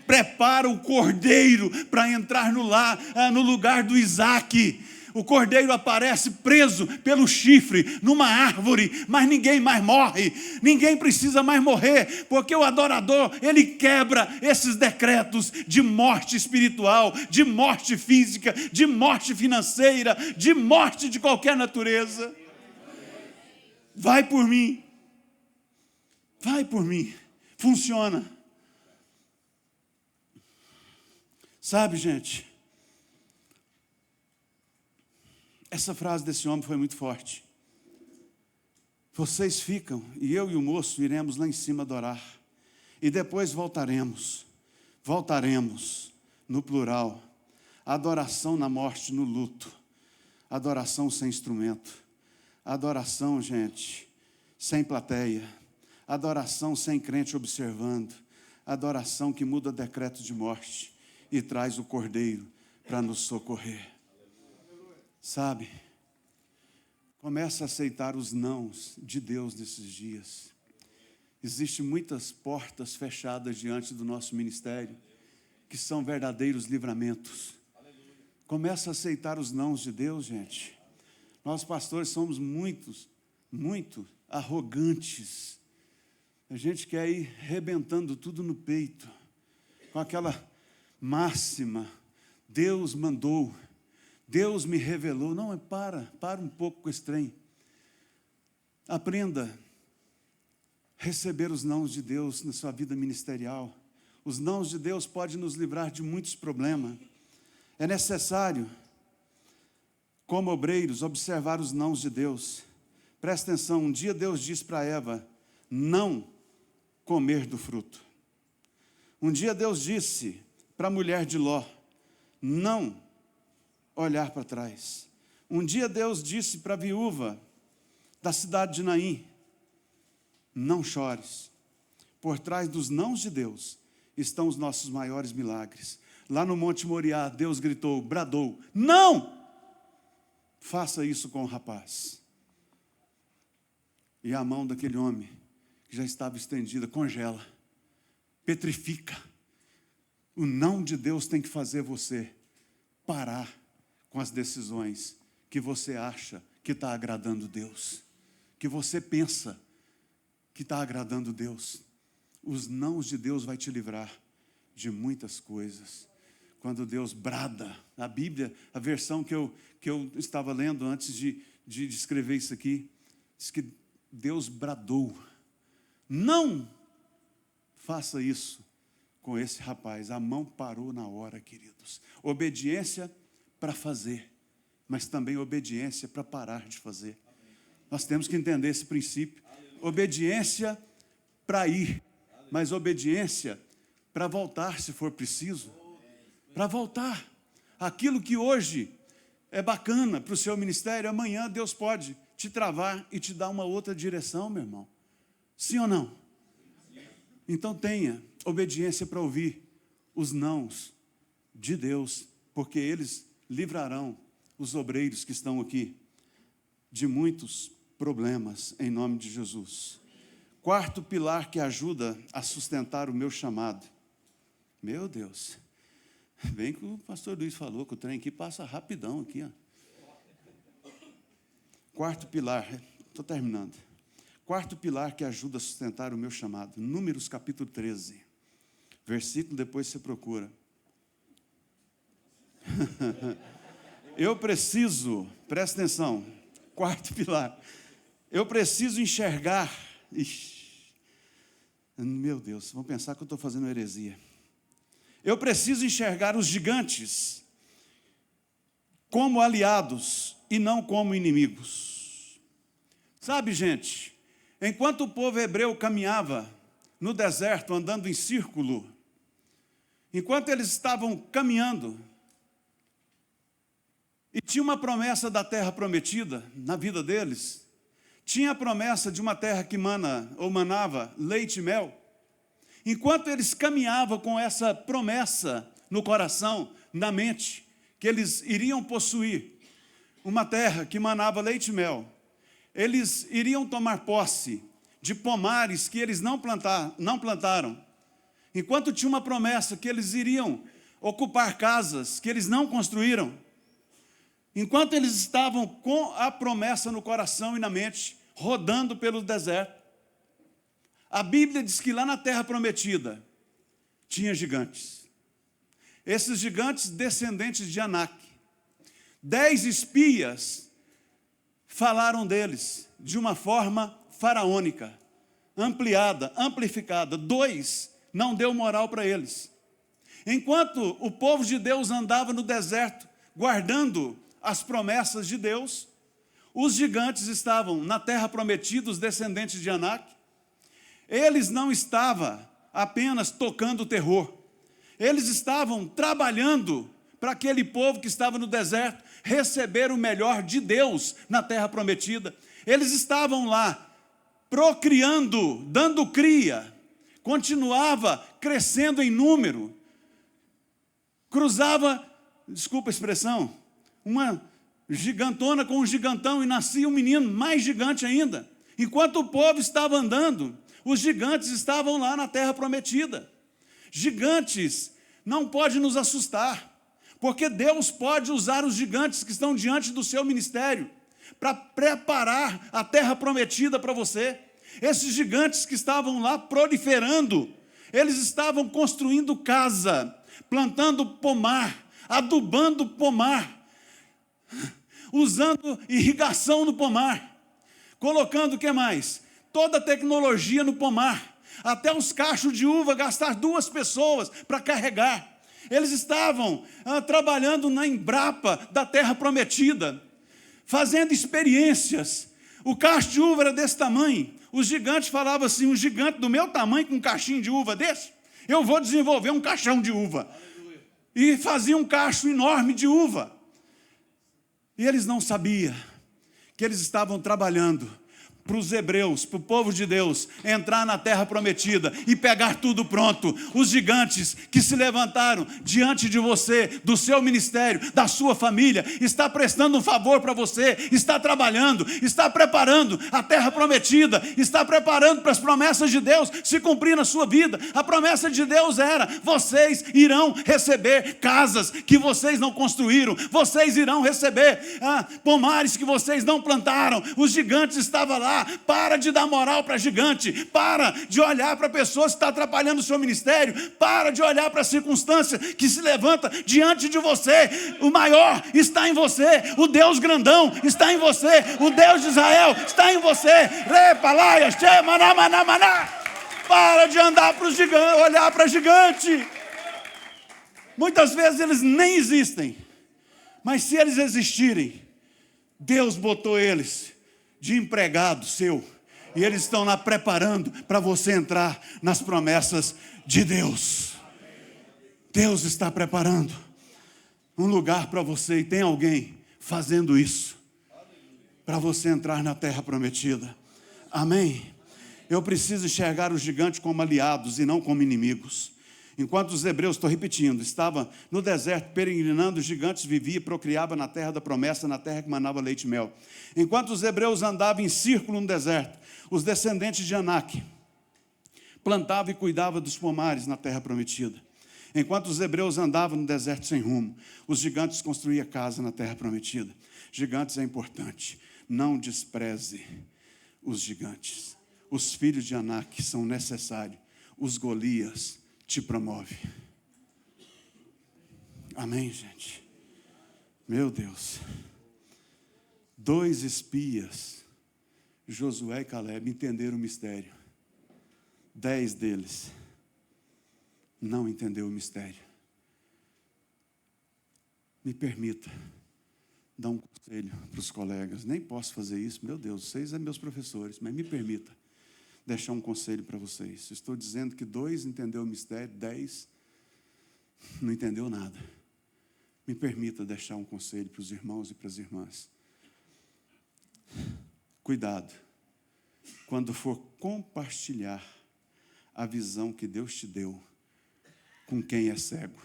prepara o cordeiro para entrar no lugar do Isaac. O cordeiro aparece preso pelo chifre numa árvore, mas ninguém mais morre, ninguém precisa mais morrer, porque o adorador, ele quebra esses decretos de morte espiritual, de morte física, de morte financeira, de morte de qualquer natureza. Vai por mim, funciona. Sabe, gente, essa frase desse homem foi muito forte. Vocês ficam, e eu e o moço iremos lá em cima adorar. E depois voltaremos no plural. Adoração na morte, no luto. Adoração sem instrumento. Adoração, gente, sem plateia. Adoração sem crente observando. Adoração que muda decreto de morte e traz o cordeiro para nos socorrer. Sabe, começa a aceitar os nãos de Deus nesses dias. Existem muitas portas fechadas diante do nosso ministério, que são verdadeiros livramentos. Começa a aceitar os nãos de Deus, gente. Nós pastores somos muito arrogantes. A gente quer ir rebentando tudo no peito, com aquela máxima: Deus mandou, Deus me revelou. Não, para um pouco com esse trem. Aprenda a receber os nãos de Deus na sua vida ministerial. Os nãos de Deus podem nos livrar de muitos problemas. É necessário, como obreiros, observar os nãos de Deus. Presta atenção, um dia Deus disse para Eva: não comer do fruto. Um dia Deus disse para a mulher de Ló: não olhar para trás. Um dia Deus disse para a viúva da cidade de Naim: não chores. Por trás dos nãos de Deus estão os nossos maiores milagres. Lá no Monte Moriá, Deus gritou, bradou: não! Faça isso com o rapaz. E a mão daquele homem, que já estava estendida, congela, petrifica. O não de Deus tem que fazer você parar com as decisões que você acha que está agradando Deus, que você pensa que está agradando Deus. Os nãos de Deus vai te livrar de muitas coisas. Quando Deus brada, a Bíblia, a versão que eu estava lendo antes de escrever isso aqui, diz que Deus bradou: não faça isso com esse rapaz. A mão parou na hora, queridos. Obediência para fazer, mas também obediência para parar de fazer. Nós temos que entender esse princípio. Obediência para ir, mas obediência para voltar se for preciso. Para voltar. Aquilo que hoje é bacana para o seu ministério, amanhã Deus pode te travar e te dar uma outra direção, meu irmão. Sim ou não? Então tenha obediência para ouvir os nãos de Deus, porque eles livrarão os obreiros que estão aqui de muitos problemas, em nome de Jesus. Quarto pilar que ajuda a sustentar o meu chamado. Meu Deus, bem que o pastor Luiz falou, que o trem aqui passa rapidão aqui, ó. Quarto pilar, estou terminando. Quarto pilar que ajuda a sustentar o meu chamado. Números capítulo 13. Versículo, depois você procura. Eu preciso, presta atenção, quarto pilar. Eu preciso enxergar. Meu Deus, vão pensar que eu estou fazendo heresia. Eu preciso enxergar os gigantes como aliados e não como inimigos. Sabe, gente, enquanto o povo hebreu caminhava no deserto, andando em círculo, enquanto eles estavam caminhando, e tinha uma promessa da terra prometida na vida deles, tinha a promessa de uma terra que mana ou manava leite e mel. Enquanto eles caminhavam com essa promessa no coração, na mente, que eles iriam possuir uma terra que manava leite e mel, eles iriam tomar posse de pomares que eles não plantaram. Enquanto tinha uma promessa que eles iriam ocupar casas que eles não construíram. Enquanto eles estavam com a promessa no coração e na mente, rodando pelo deserto, a Bíblia diz que lá na terra prometida tinha gigantes. Esses gigantes descendentes de Anak. 10 espias falaram deles de uma forma faraônica, ampliada, amplificada. 2 não deu moral para eles. Enquanto o povo de Deus andava no deserto, guardando as promessas de Deus, os gigantes estavam na terra prometida, os descendentes de Anak. Eles não estavam apenas tocando terror. Eles estavam trabalhando para aquele povo que estava no deserto receber o melhor de Deus na terra prometida. Eles estavam lá procriando, dando cria, continuava crescendo em número. Cruzava, desculpa a expressão, uma gigantona com um gigantão e nascia um menino mais gigante ainda. Enquanto o povo estava andando, os gigantes estavam lá na terra prometida. Gigantes não podem nos assustar, porque Deus pode usar os gigantes que estão diante do seu ministério para preparar a terra prometida para você. Esses gigantes que estavam lá proliferando, eles estavam construindo casa, plantando pomar, adubando pomar, usando irrigação no pomar, colocando o que mais? Toda a tecnologia no pomar, até os cachos de uva, gastar 2 pessoas para carregar. Eles estavam trabalhando na Embrapa da terra prometida, fazendo experiências. O cacho de uva era desse tamanho. Os gigantes falavam assim: um gigante do meu tamanho com um cachinho de uva desse, eu vou desenvolver um caixão de uva. Aleluia. e fazia um cacho enorme de uva. E eles não sabiam que eles estavam trabalhando para os hebreus, para o povo de Deus, entrar na terra prometida e pegar tudo pronto. Os gigantes que se levantaram diante de você, do seu ministério, da sua família, está prestando um favor para você, está trabalhando, está preparando a terra prometida, está preparando para as promessas de Deus se cumprir na sua vida. A promessa de Deus era: vocês irão receber casas que vocês não construíram, vocês irão receber pomares que vocês não plantaram. Os gigantes estavam lá. Para de dar moral para gigante, para de olhar para pessoas que estão atrapalhando o seu ministério, para de olhar para a circunstância que se levanta diante de você. O maior está em você, o Deus grandão está em você, o Deus de Israel está em você. Para de andar para os gigantes, olhar para gigante. Muitas vezes eles nem existem, mas se eles existirem, Deus botou eles de empregado seu, e eles estão lá preparando para você entrar nas promessas de Deus. Deus está preparando um lugar para você, e tem alguém fazendo isso para você entrar na terra prometida. Amém? Eu preciso enxergar os gigantes como aliados e não como inimigos. Enquanto os hebreus, estou repetindo, estavam no deserto peregrinando, os gigantes viviam e procriavam na terra da promessa, na terra que manava leite e mel. Enquanto os hebreus andavam em círculo no deserto, os descendentes de Anak plantavam e cuidavam dos pomares na terra prometida. Enquanto os hebreus andavam no deserto sem rumo, os gigantes construíam casa na terra prometida. Gigantes é importante, não despreze os gigantes. Os filhos de Anak são necessários, os Golias te promove. Amém, gente? Meu Deus. 2 espias, Josué e Caleb, entenderam o mistério. 10 deles não entenderam o mistério. Me permita dar um conselho para os colegas. Nem posso fazer isso, meu Deus, vocês são meus professores, mas me permita deixar um conselho para vocês. Estou dizendo que 2 entenderam o mistério, 10 não entendeu nada. Me permita deixar um conselho para os irmãos e para as irmãs. Cuidado, quando for compartilhar a visão que Deus te deu com quem é cego.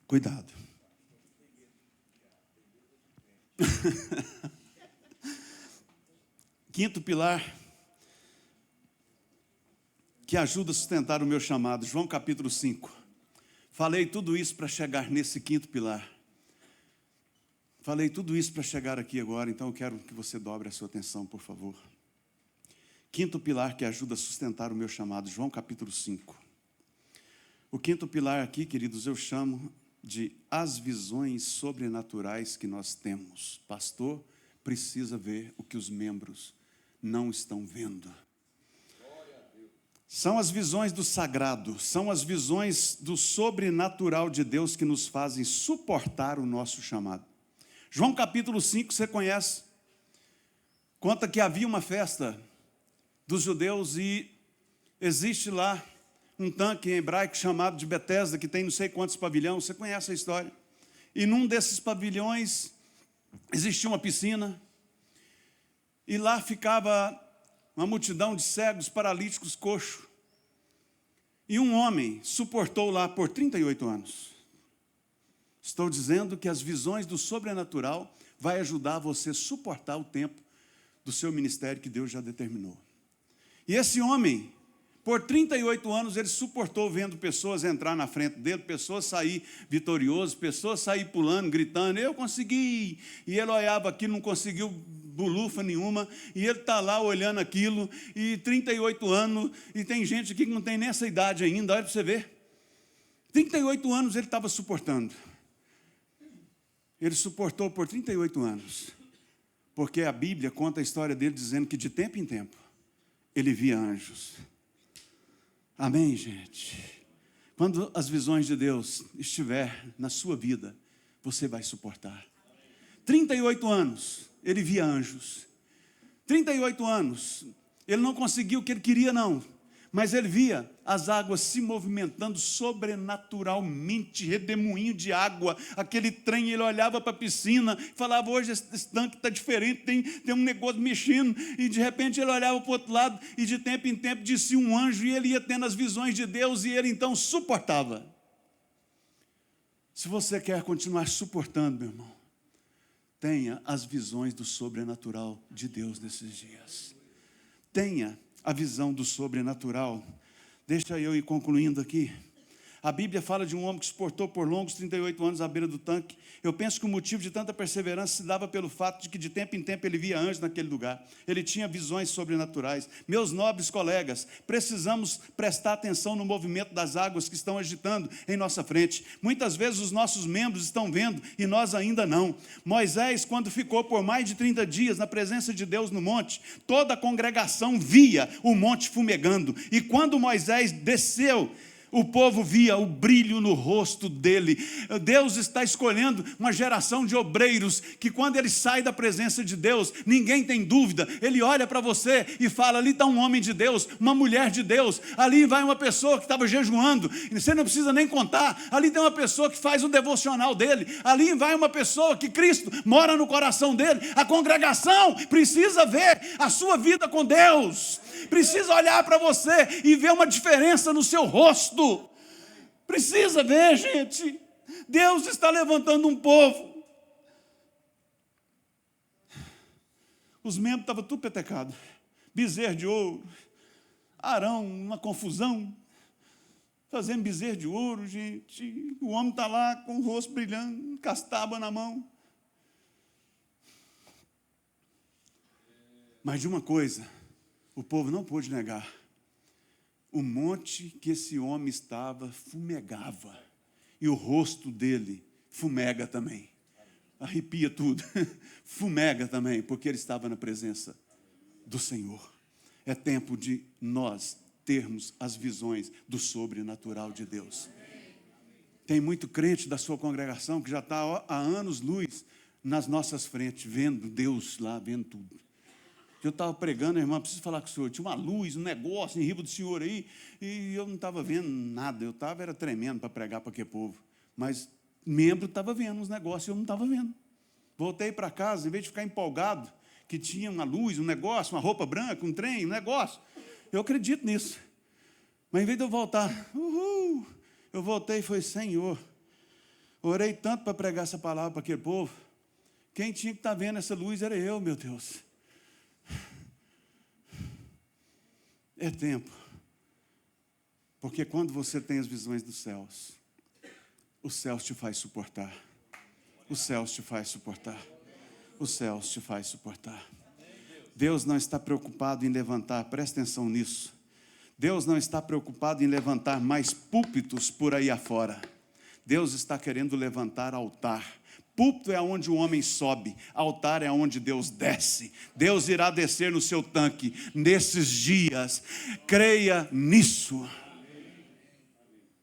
Cuidado. Quinto pilar que ajuda a sustentar o meu chamado, João capítulo 5. Falei tudo isso para chegar nesse quinto pilar. Falei tudo isso para chegar aqui agora, então eu quero que você dobre a sua atenção, por favor. Quinto pilar que ajuda a sustentar o meu chamado, João capítulo 5. O quinto pilar aqui, queridos, eu chamo de as visões sobrenaturais que nós temos. Pastor precisa ver o que os membros não estão vendo. São as visões do sagrado, são as visões do sobrenatural de Deus que nos fazem suportar o nosso chamado. João capítulo 5, você conhece? Conta que havia uma festa dos judeus e existe lá um tanque em hebraico chamado de Betesda, que tem não sei quantos pavilhões, você conhece a história. E num desses pavilhões existia uma piscina, e lá ficava uma multidão de cegos, paralíticos, coxos. E um homem suportou lá por 38 anos. Estou dizendo que as visões do sobrenatural vai ajudar você a suportar o tempo do seu ministério que Deus já determinou. E esse homem, por 38 anos, ele suportou vendo pessoas entrar na frente dele, pessoas sair vitoriosas, pessoas sair pulando, gritando, eu consegui. E ele olhava aqui, não conseguiu bolufa nenhuma, e ele está lá olhando aquilo, e 38 anos, e tem gente aqui que não tem nessa idade ainda, olha para você ver. 38 anos ele estava suportando. Ele suportou por 38 anos, porque a Bíblia conta a história dele dizendo que de tempo em tempo ele via anjos. Amém, gente? Quando as visões de Deus estiver na sua vida, você vai suportar. 38 anos, ele via anjos. 38 anos, Ele não conseguiu o que ele queria, não. Mas ele via as águas se movimentando sobrenaturalmente, redemoinho de água. Aquele trem, ele olhava para a piscina e falava, hoje esse tanque está diferente, tem um negócio mexendo. E de repente ele olhava para o outro lado e de tempo em tempo descia um anjo e ele ia tendo as visões de Deus e ele então suportava. Se você quer continuar suportando, meu irmão, tenha as visões do sobrenatural de Deus nesses dias. Tenha a visão do sobrenatural. Deixa eu ir concluindo aqui. A Bíblia fala de um homem que suportou por longos 38 anos à beira do tanque. Eu penso que o motivo de tanta perseverança se dava pelo fato de que de tempo em tempo ele via anjos naquele lugar. Ele tinha visões sobrenaturais. Meus nobres colegas, precisamos prestar atenção no movimento das águas que estão agitando em nossa frente. Muitas vezes os nossos membros estão vendo e nós ainda não. Moisés, quando ficou por mais de 30 dias na presença de Deus no monte, toda a congregação via o monte fumegando. E quando Moisés desceu, o povo via o brilho no rosto dele. Deus está escolhendo uma geração de obreiros que quando ele sai da presença de Deus, ninguém tem dúvida, ele olha para você e fala, ali está um homem de Deus, uma mulher de Deus, ali vai uma pessoa que estava jejuando, você não precisa nem contar, ali tem uma pessoa que faz o devocional dele, ali vai uma pessoa que Cristo mora no coração dele. A congregação precisa ver a sua vida com Deus, precisa olhar para você e ver uma diferença no seu rosto. Precisa ver, gente. Deus está levantando um povo. Os membros estavam tudo petecados. Bezerro de ouro. Arão, uma confusão. Fazendo bezerro de ouro, gente. O homem está lá com o rosto brilhando, castaba na mão. Mas de uma coisa, o povo não pôde negar. O monte que esse homem estava fumegava. E o rosto dele fumega também. Arrepia tudo. Fumega também, porque ele estava na presença do Senhor. É tempo de nós termos as visões do sobrenatural de Deus. Tem muito crente da sua congregação que já está há anos-luz nas nossas frentes, vendo Deus lá, vendo tudo. Eu estava pregando, irmã, preciso falar com o senhor. Tinha uma luz, um negócio em riba do senhor aí, e eu não estava vendo nada. Eu estava era tremendo para pregar para aquele povo. Mas membro estava vendo uns negócios e eu não estava vendo. Voltei para casa, em vez de ficar empolgado, que tinha uma luz, um negócio, uma roupa branca, um trem, um negócio. Eu acredito nisso. Mas em vez de eu voltar, eu voltei e falei, Senhor, orei tanto para pregar essa palavra para aquele povo. Quem tinha que estar vendo essa luz era eu, meu Deus. É tempo, porque quando você tem as visões dos céus, os céus te faz suportar, os céus te faz suportar, os céus te faz suportar. Deus não está preocupado em levantar, presta atenção nisso, Deus não está preocupado em levantar mais púlpitos por aí afora, Deus está querendo levantar altar. Púlpito é onde o homem sobe, altar é onde Deus desce. Deus irá descer no seu tanque nesses dias. Creia nisso.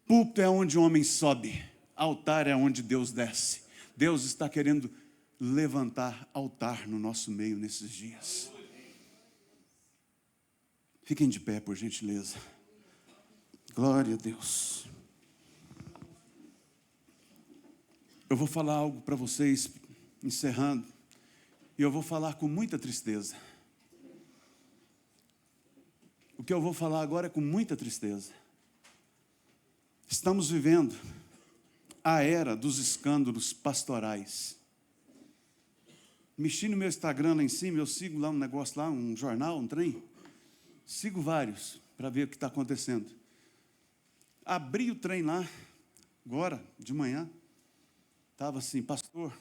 Púlpito é onde o homem sobe, altar é onde Deus desce. Deus está querendo levantar altar no nosso meio nesses dias. Fiquem de pé, por gentileza. Glória a Deus. Eu vou falar algo para vocês, encerrando, e eu vou falar com muita tristeza. O que eu vou falar agora é com muita tristeza. Estamos vivendo a era dos escândalos pastorais. Mexi no meu Instagram lá em cima, eu sigo lá um negócio lá, um jornal, um trem. Sigo vários para ver o que está acontecendo. Abri o trem lá, agora, de manhã. Estava assim, pastor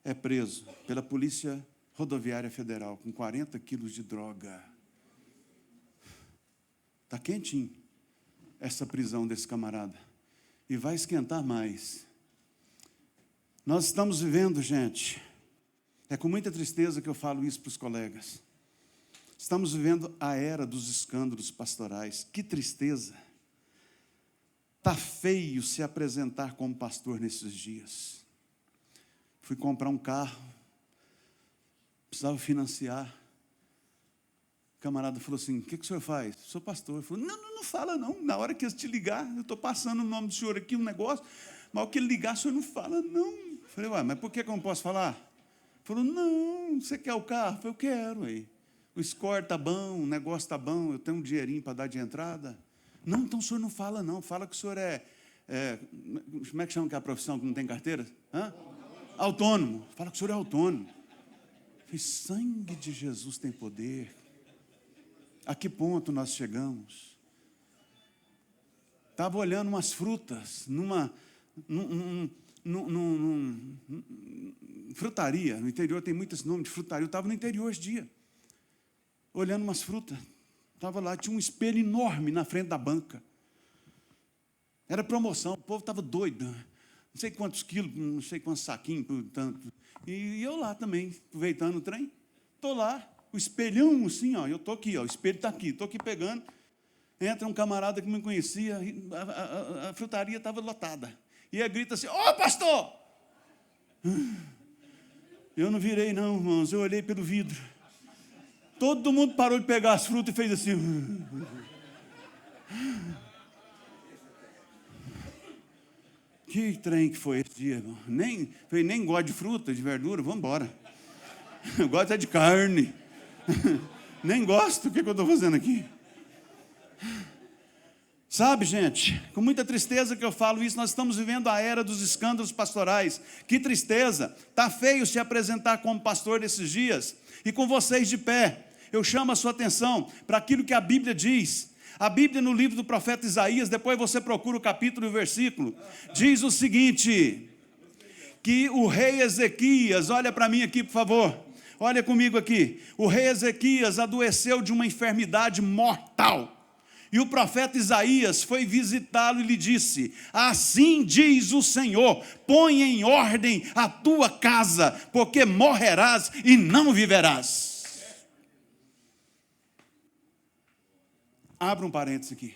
é preso pela Polícia Rodoviária Federal com 40 quilos de droga. Está quentinho essa prisão desse camarada. E vai esquentar mais. Nós estamos vivendo, gente, é com muita tristeza que eu falo isso para os colegas. Estamos vivendo a era dos escândalos pastorais. Que tristeza. Está feio se apresentar como pastor nesses dias. Fui comprar um carro, precisava financiar. O camarada falou assim, o que o senhor faz? Sou pastor. Ele falou, não fala não. Na hora que eles te ligar, eu estou passando o nome do senhor aqui, um negócio, mas o que ele ligar, o senhor não fala não. Eu falei, ué, mas por que eu não posso falar? Ele falou, não, você quer o carro? Eu falei, eu quero. Aí. O score está bom, o negócio está bom, eu tenho um dinheirinho para dar de entrada. Não, então o senhor não fala não. Fala que o senhor como é que chama aquela profissão que não tem carteira? Hã? Autônomo. Fala que o senhor é autônomo. Eu falei, sangue de Jesus tem poder. A que ponto nós chegamos? Estava olhando umas frutas numa frutaria. No interior tem muito esse nome de frutaria. Eu estava no interior esse dia, olhando umas frutas. Estava lá, tinha um espelho enorme na frente da banca. Era promoção, o povo estava doido. Não sei quantos quilos, não sei quantos saquinhos, tanto. E eu lá também, aproveitando o trem. Estou lá, o espelhão assim, ó, eu estou aqui, ó, o espelho está aqui, estou aqui pegando. Entra um camarada que me conhecia, a frutaria estava lotada. E ele grita assim, ô pastor! Eu não virei não, irmãos, eu olhei pelo vidro. Todo mundo parou de pegar as frutas e fez assim. Que trem que foi esse dia, irmão? Nem gosto de fruta, de verdura, vamos embora. Eu gosto é de carne. Nem gosto, o que eu estou fazendo aqui? Sabe, gente, com muita tristeza que eu falo isso, nós estamos vivendo a era dos escândalos pastorais. Que tristeza, está feio se apresentar como pastor nesses dias. E com vocês de pé, eu chamo a sua atenção para aquilo que a Bíblia diz. A Bíblia no livro do profeta Isaías, depois você procura o capítulo e o versículo, diz o seguinte, que o rei Ezequias, olha para mim aqui por favor, olha comigo aqui, o rei Ezequias adoeceu de uma enfermidade mortal, e o profeta Isaías foi visitá-lo e lhe disse, assim diz o Senhor, põe em ordem a tua casa, porque morrerás e não viverás. Abra um parênteses aqui.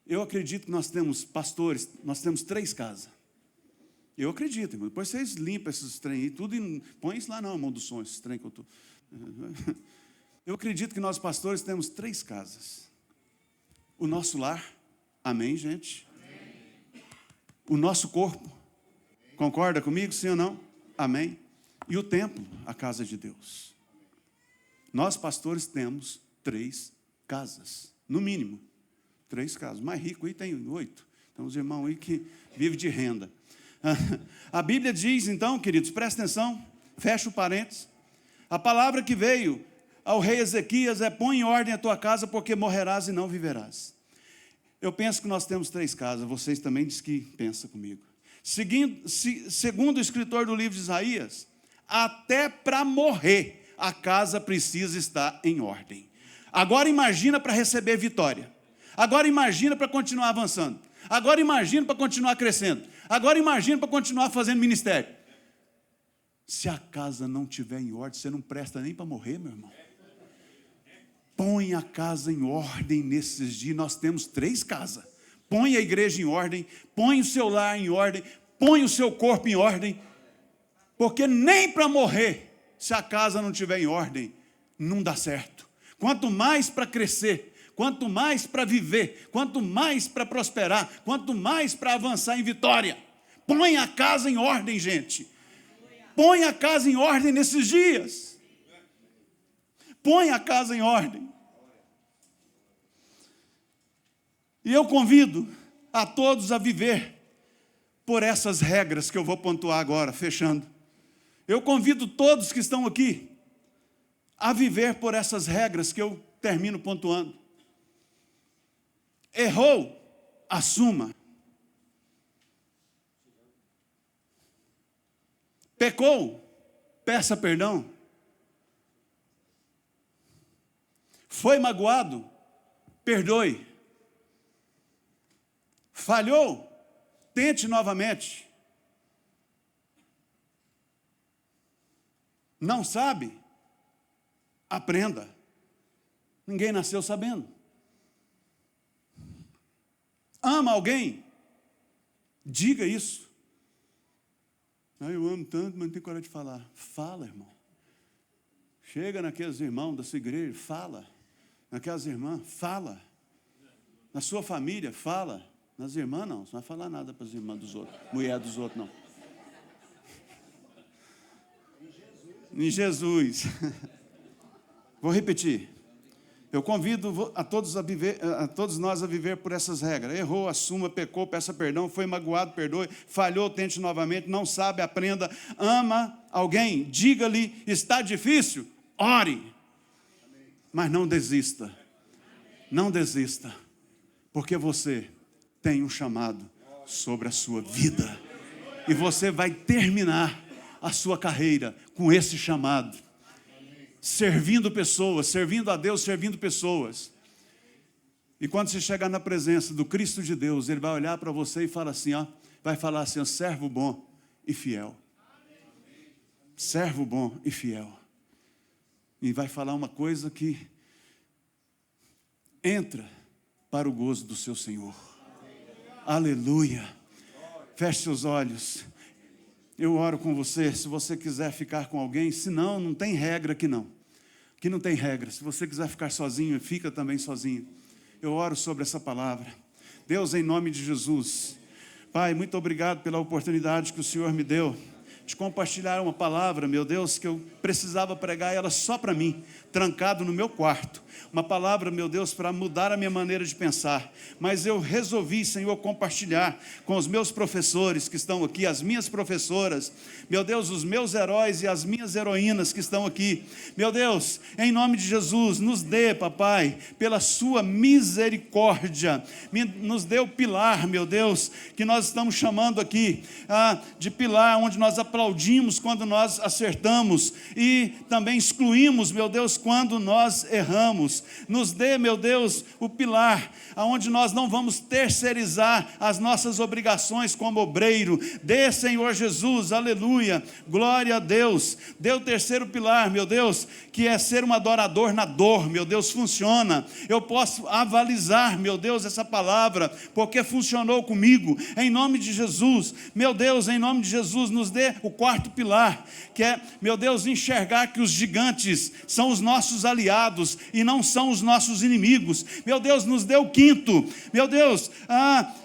Eu acredito que nós temos pastores, nós temos 3 casas. Eu acredito, irmão. Depois vocês limpam esses trem aí, tudo e põe isso lá não, mão do som, esses trem que eu estou. Eu acredito que nós pastores temos 3 casas. O nosso lar, amém, gente? Amém. O nosso corpo, concorda comigo, sim ou não? Amém. E o templo, a casa de Deus. Nós pastores temos 3 casas, no mínimo, 3 casas. O mais rico aí tem 8. Então, os irmãos aí que vivem de renda. A Bíblia diz, então, queridos, presta atenção, fecha o parênteses. A palavra que veio ao rei Ezequias é, põe em ordem a tua casa, porque morrerás e não viverás. Eu penso que nós temos 3 casas, vocês também dizem que pensam comigo. Segundo o escritor do livro de Isaías, até para morrer, a casa precisa estar em ordem. Agora imagina para receber vitória. Agora imagina para continuar avançando. Agora imagina para continuar crescendo. Agora imagina para continuar fazendo ministério. Se a casa não estiver em ordem, você não presta nem para morrer, meu irmão. Põe a casa em ordem nesses dias. Nós temos 3 casas. Põe a igreja em ordem, põe o seu lar em ordem, põe o seu corpo em ordem. Porque nem para morrer, se a casa não estiver em ordem, não dá certo. Quanto mais para crescer, quanto mais para viver, quanto mais para prosperar, quanto mais para avançar em vitória. Põe a casa em ordem, gente. Põe a casa em ordem nesses dias. Põe a casa em ordem. E eu convido a todos a viver por essas regras que eu vou pontuar agora, fechando. Eu convido todos que estão aqui a viver por essas regras que eu termino pontuando. Errou, assuma. Pecou, peça perdão. Foi magoado, perdoe. Falhou, tente novamente. Não sabe? Aprenda. Ninguém nasceu sabendo. Ama alguém? Diga isso. Eu amo tanto, mas não tenho coragem de falar. Fala, irmão. Chega naqueles irmãos da sua igreja, fala. Naquelas irmãs, fala. Na sua família, fala. Nas irmãs, não. Você não vai falar nada para as irmãs dos outros. Mulher dos outros, não. Em Jesus. Vou repetir. Eu convido a todos nós a viver por essas regras. Errou, assuma, pecou, peça perdão, foi magoado, perdoe, falhou, tente novamente, não sabe, aprenda, ama alguém, diga-lhe, está difícil, ore. Mas não desista. Não desista. Porque você tem um chamado sobre a sua vida. E você vai terminar a sua carreira com esse chamado. Servindo pessoas, servindo a Deus, servindo pessoas. E quando você chegar na presença do Cristo de Deus, Ele vai olhar para você e vai falar assim, ó, servo bom e fiel. Servo bom e fiel. E vai falar uma coisa que entra para o gozo do seu Senhor. Aleluia. Feche seus olhos. Eu oro com você, se você quiser ficar com alguém, se não, não tem regra aqui não. Aqui não tem regra. Se você quiser ficar sozinho, fica também sozinho. Eu oro sobre essa palavra. Deus, em nome de Jesus. Pai, muito obrigado pela oportunidade que o Senhor me deu de compartilhar uma palavra, meu Deus, que eu precisava pregar ela só para mim, trancado no meu quarto. Uma palavra, meu Deus, para mudar a minha maneira de pensar. Mas eu resolvi, Senhor, compartilhar com os meus professores que estão aqui, as minhas professoras, meu Deus, os meus heróis e as minhas heroínas que estão aqui. Meu Deus, em nome de Jesus, nos dê, papai, pela sua misericórdia, nos dê o pilar, meu Deus, que nós estamos chamando aqui, de pilar, onde nós aplaudimos quando nós acertamos e também excluímos, meu Deus, quando nós erramos. Nos dê, meu Deus, o pilar, aonde nós não vamos terceirizar as nossas obrigações como obreiro. Dê, Senhor Jesus, aleluia, glória a Deus. Dê o terceiro pilar, meu Deus, que é ser um adorador na dor, meu Deus, funciona. Eu posso avalizar, meu Deus, essa palavra, porque funcionou comigo, em nome de Jesus. Meu Deus, em nome de Jesus, nos dê o quarto pilar, que é, meu Deus, enxergar que os gigantes são os nossos aliados e não são os nossos inimigos. Meu Deus, nos dê o quinto. Meu Deus,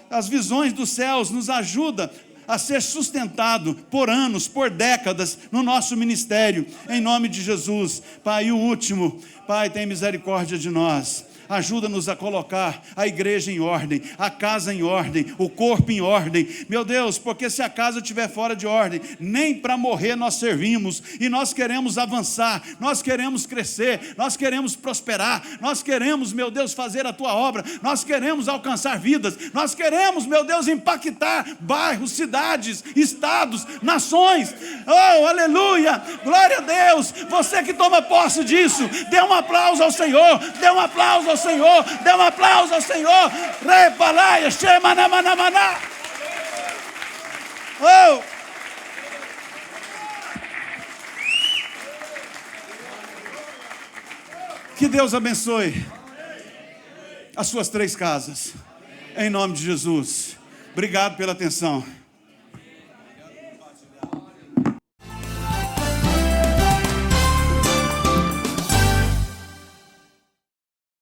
as visões dos céus nos ajuda a ser sustentado por anos, por décadas no nosso ministério, em nome de Jesus. Pai, e o último, Pai, tem misericórdia de nós. Ajuda-nos a colocar a igreja em ordem, a casa em ordem, o corpo em ordem. Meu Deus, porque se a casa estiver fora de ordem, nem para morrer nós servimos. E nós queremos avançar, nós queremos crescer, nós queremos prosperar, nós queremos, meu Deus, fazer a Tua obra, nós queremos alcançar vidas, nós queremos, meu Deus, impactar bairros, cidades, estados, nações. Oh, aleluia, glória a Deus. Você que toma posse disso, dê um aplauso ao Senhor, dê um aplauso ao Senhor, dê um aplauso ao Senhor. Repalaia, xemanamananá. Oh! Que Deus abençoe as suas 3 casas, em nome de Jesus. Obrigado pela atenção.